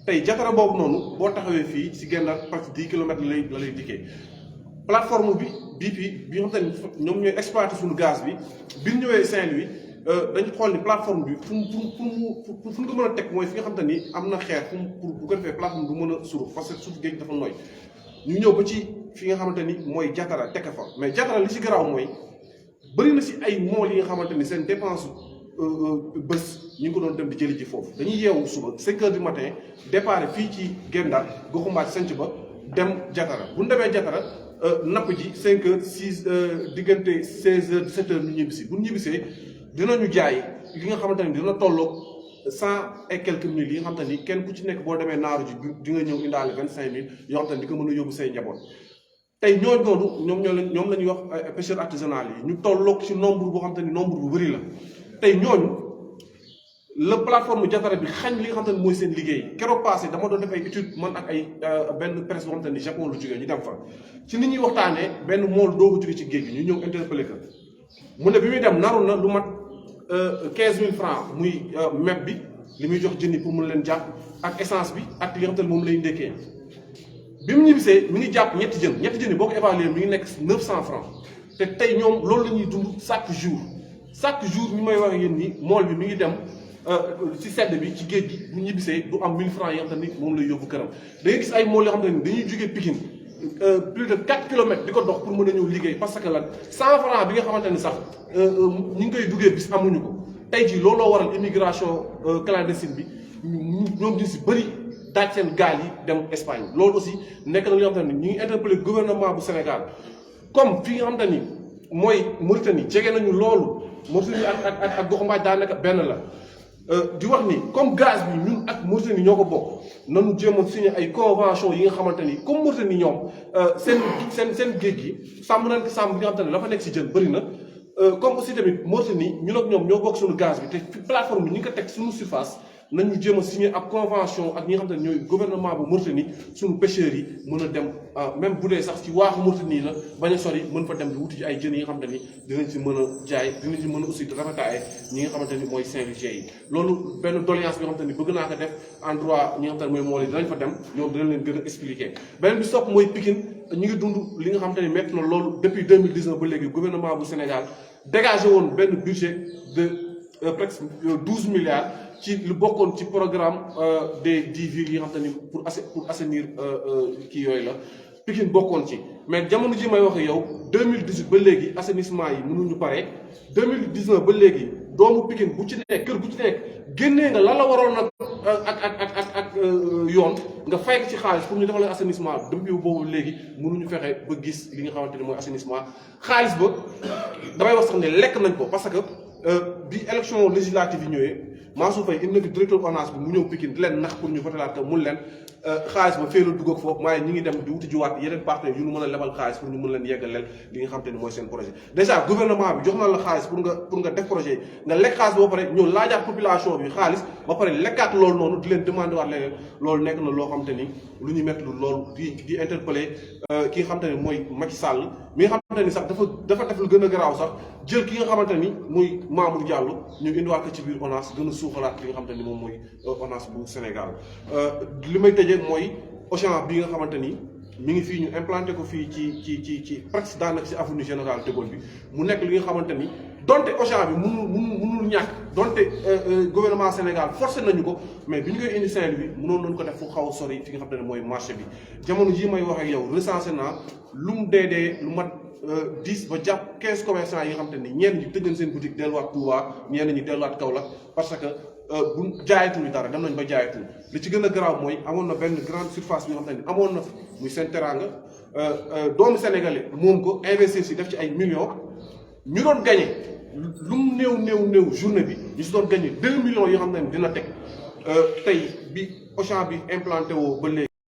tey Jatara boobu noonu boo taxawee fii si Gendar presque 10 kilomètres la lay dikkee plateforme bi BP bi nga xamante ni ñoom ñooy exploiter suñu gaz bi bi ñu ñëwee Saint-Louis dañu xool ni plateforme bi fu ñu ko mën a teg mooy fi nga xamante ni am na xeer pour bu ko defee plateforme du mën a suuf parce que suuf géej dafa nooy ñu ñëw ba ci fi nga xamante ni mooy Jatara tekk fa mais Jatara li si garaaw mooy bëri na si ay mool yi nga xamante ni seen dépense bés ñu ngi ko doon dem di jëli ji foofu dañuy yeewu suba 5 heures du matin départ fii ci Gendar goxumbaat sanc ba dem Jatara bu ñu demee Jatara napp ji 5 heures 6 diggante 16 heures 17 heures ñu ñibbisi bu ñu ñibbisee dinañu jaay li nga xamante ni dina tolloog 100 et quelques mille yi nga xamante ni kenn ku ci nekk boo demee naaru ji di nga ñëw indaale 25000 yoo xamante ni di ko mën a yóbbu say njaboot tey ñooñu noonu ñoom la ñuy wax pêcheurs artisanal yi ñu tolloog ci nombre boo xamante ni nombre bu bëri la tey ñooñu la plateforme Jatara bi xañ li nga xam te ne mooy seen liggéey keroog passé dama doon def ay étude man ak ay benn presse boo xam te ni Japon lu jógee ñu dem fa ci ni ñuy waxtaanee benn mool doo ko jóge ci géej gi ñu ñëw interpellé ko mu ne bi muy dem naroon na lu mat 15000 francs muy MEP bi li muy jox jën yi pour mun leen jàpp ak essence bi ak li nga xam te ne moom lay ndékkee bi mu ñibbisee mi ngi jàpp ñetti jën yi boo ko évalué mi ngi nekk 900 francs te tey ñoom loolu la ñuy dund chaque jour ñu may wax yéen ni mool bi mi ngi dem ci sedd bi ci géej gi bu ñibbisee du am 1000 francs yoo xam te ni moom lay yóbbu këram da ngay gis ay mool yoo xam te ni dañuy jógee Pikine plus de 4 kilomètres di ko dox pour mën a ñëw liggéey parce que lan 100 francs bi nga xamante ni sax ñu ngi koy duggee bis amuñu ko tey jii looloo waral immigration clandestine bi ñoom ñu si bëri daaj seen gaal yi dem Espagne loolu aussi nekk na li nga xamante ni ñu ngi interpellé gouvernement bu Sénégal comme fi nga xamante ni mooy Mauritanie jege nañu loolu Mauritanie ak Gox Mbaaj daanaka benn la di wax ni comme gaz bi ñun ak Mauritanie ñoo ko bokk nañu jéem a signé ay convention yi nga xamante ni comme Mauritanie ñoom seen géej gi sàmm nañ ko sàmm bi nga xamante ne la fa nekk si jën bëri na comme aussi tamit Mauritanie ñun ak ñoom ñoo bokk suñu gaz bi te plateforme bi ñu ngi ko teg suñu surface nañu jéem a signé ak convention ak ñi nga xam ne ñooy gouvernement bu Mauritanie suñu pêcheurs yi mën a dem même bu dee sax ci waaxu Mauritanie la bañ a sori mën fa dem di wuti ci ay jën yi nga xamante ni dinañ ci mën a jaay dinañ ci mën a aussi rafetaaye ñi nga xamante ni mooy Saint-Louisien yi loolu benn doléance bi nga xamante ni bëgg naa ko def en droit ñi nga xamante ne mooy mool yi dinañ fa dem ñoom dinañ leen gën a expliquer beneen bi sopp mooy Pikine ñu ngi dund li nga xamante ni métti na loolu depuis 2019 ba léegi gouvernement bu Sénégal dégagé woon benn budget de presque 12 milliards ci lu bokkoon ci programme des 10 villes yi nga xamante ni pour assainir kii yooyu la Pikine bokkoon ci mais jamono ji may wax yow 2018 ba léegi assainissement yi mënuñu pare 2019 ba léegi doomu Pikine bu ci nekk kër bu ci nekk génnee nga lan la waroon nag ak yoon nga fay ci xaalis pour ñu defal assainissement depuis boobu léegi mënuñu fexe ba gis li nga xamante ni mooy assainissement xaalis ba damay wax sax ne lekk nañ ko parce que bi élection législative yi ñëwee Mansour Faye indi na fi directeur ONAS bi mu ñëw Pikine di leen nax pour ñu voté laat ko mun leen xaalis ba fee la dugg ak foofu waaye ñi ngi dem di wuti jiwaat yeneen partenaires yu ñu mën a lebal xaalis pour ñu mën leen yeggaleel li nga xam te ni mooy seen projet déjà gouvernement bi jox na la xaalis pour nga def projet yi nga lekk xaalis ba pare ñëw laajaat population bi xaalis ba pare lekkaat loolu noonu di leen demandé waat leneen loolu nekk na loo xam te ni lu ñu métti lu loolu di interpellé ki nga xam te ni mooy Macky Sall mi nga xamante ni sax dafa def lu gën a garaaw sax jël ki nga xamante ni muy Mamour Diallo ñu indiwaat ko ci biir ONAS gën a suuxalaat li nga xamante ni moom mooy ONAS bu Sénégal li may tëjee mooy Auchan bi nga xamante ni mi ngi fii ñu implanté ko fii ci presque daanaka ci avenue Général de Gaulle bi mu nekk li nga xamante ni donte Auchan bi mënul ñàkk donte gouvernement Sénégal forcé nañu ko mais bi ñu koy indi Saint-Louis mënoon nañu ko def fu xaw a sori fi nga xamante ne mooy marché bi jamono jii may wax ak yow recensé naa lu mu dee lu mat 10 ba jàpp 15 commerçants yi nga xamante ni ñenn ñi tëggan seen boutique delluwaat Touba ñenn ñi delluwaat Kaolack parce que bu jaayatul dara dem nañ ba jaayatul li ci gën a garaaw mooy amoon na benn grande surface bi nga xamante ni amoon na muy seen teranga doomu sénégalais moom ko investir si def ci ay millions ñu doon gagné lu mu néew journée bi ñu si doon gagné 2 millions yoo xam ne dina teg tey bi Auchan bi implanté woo ba léegi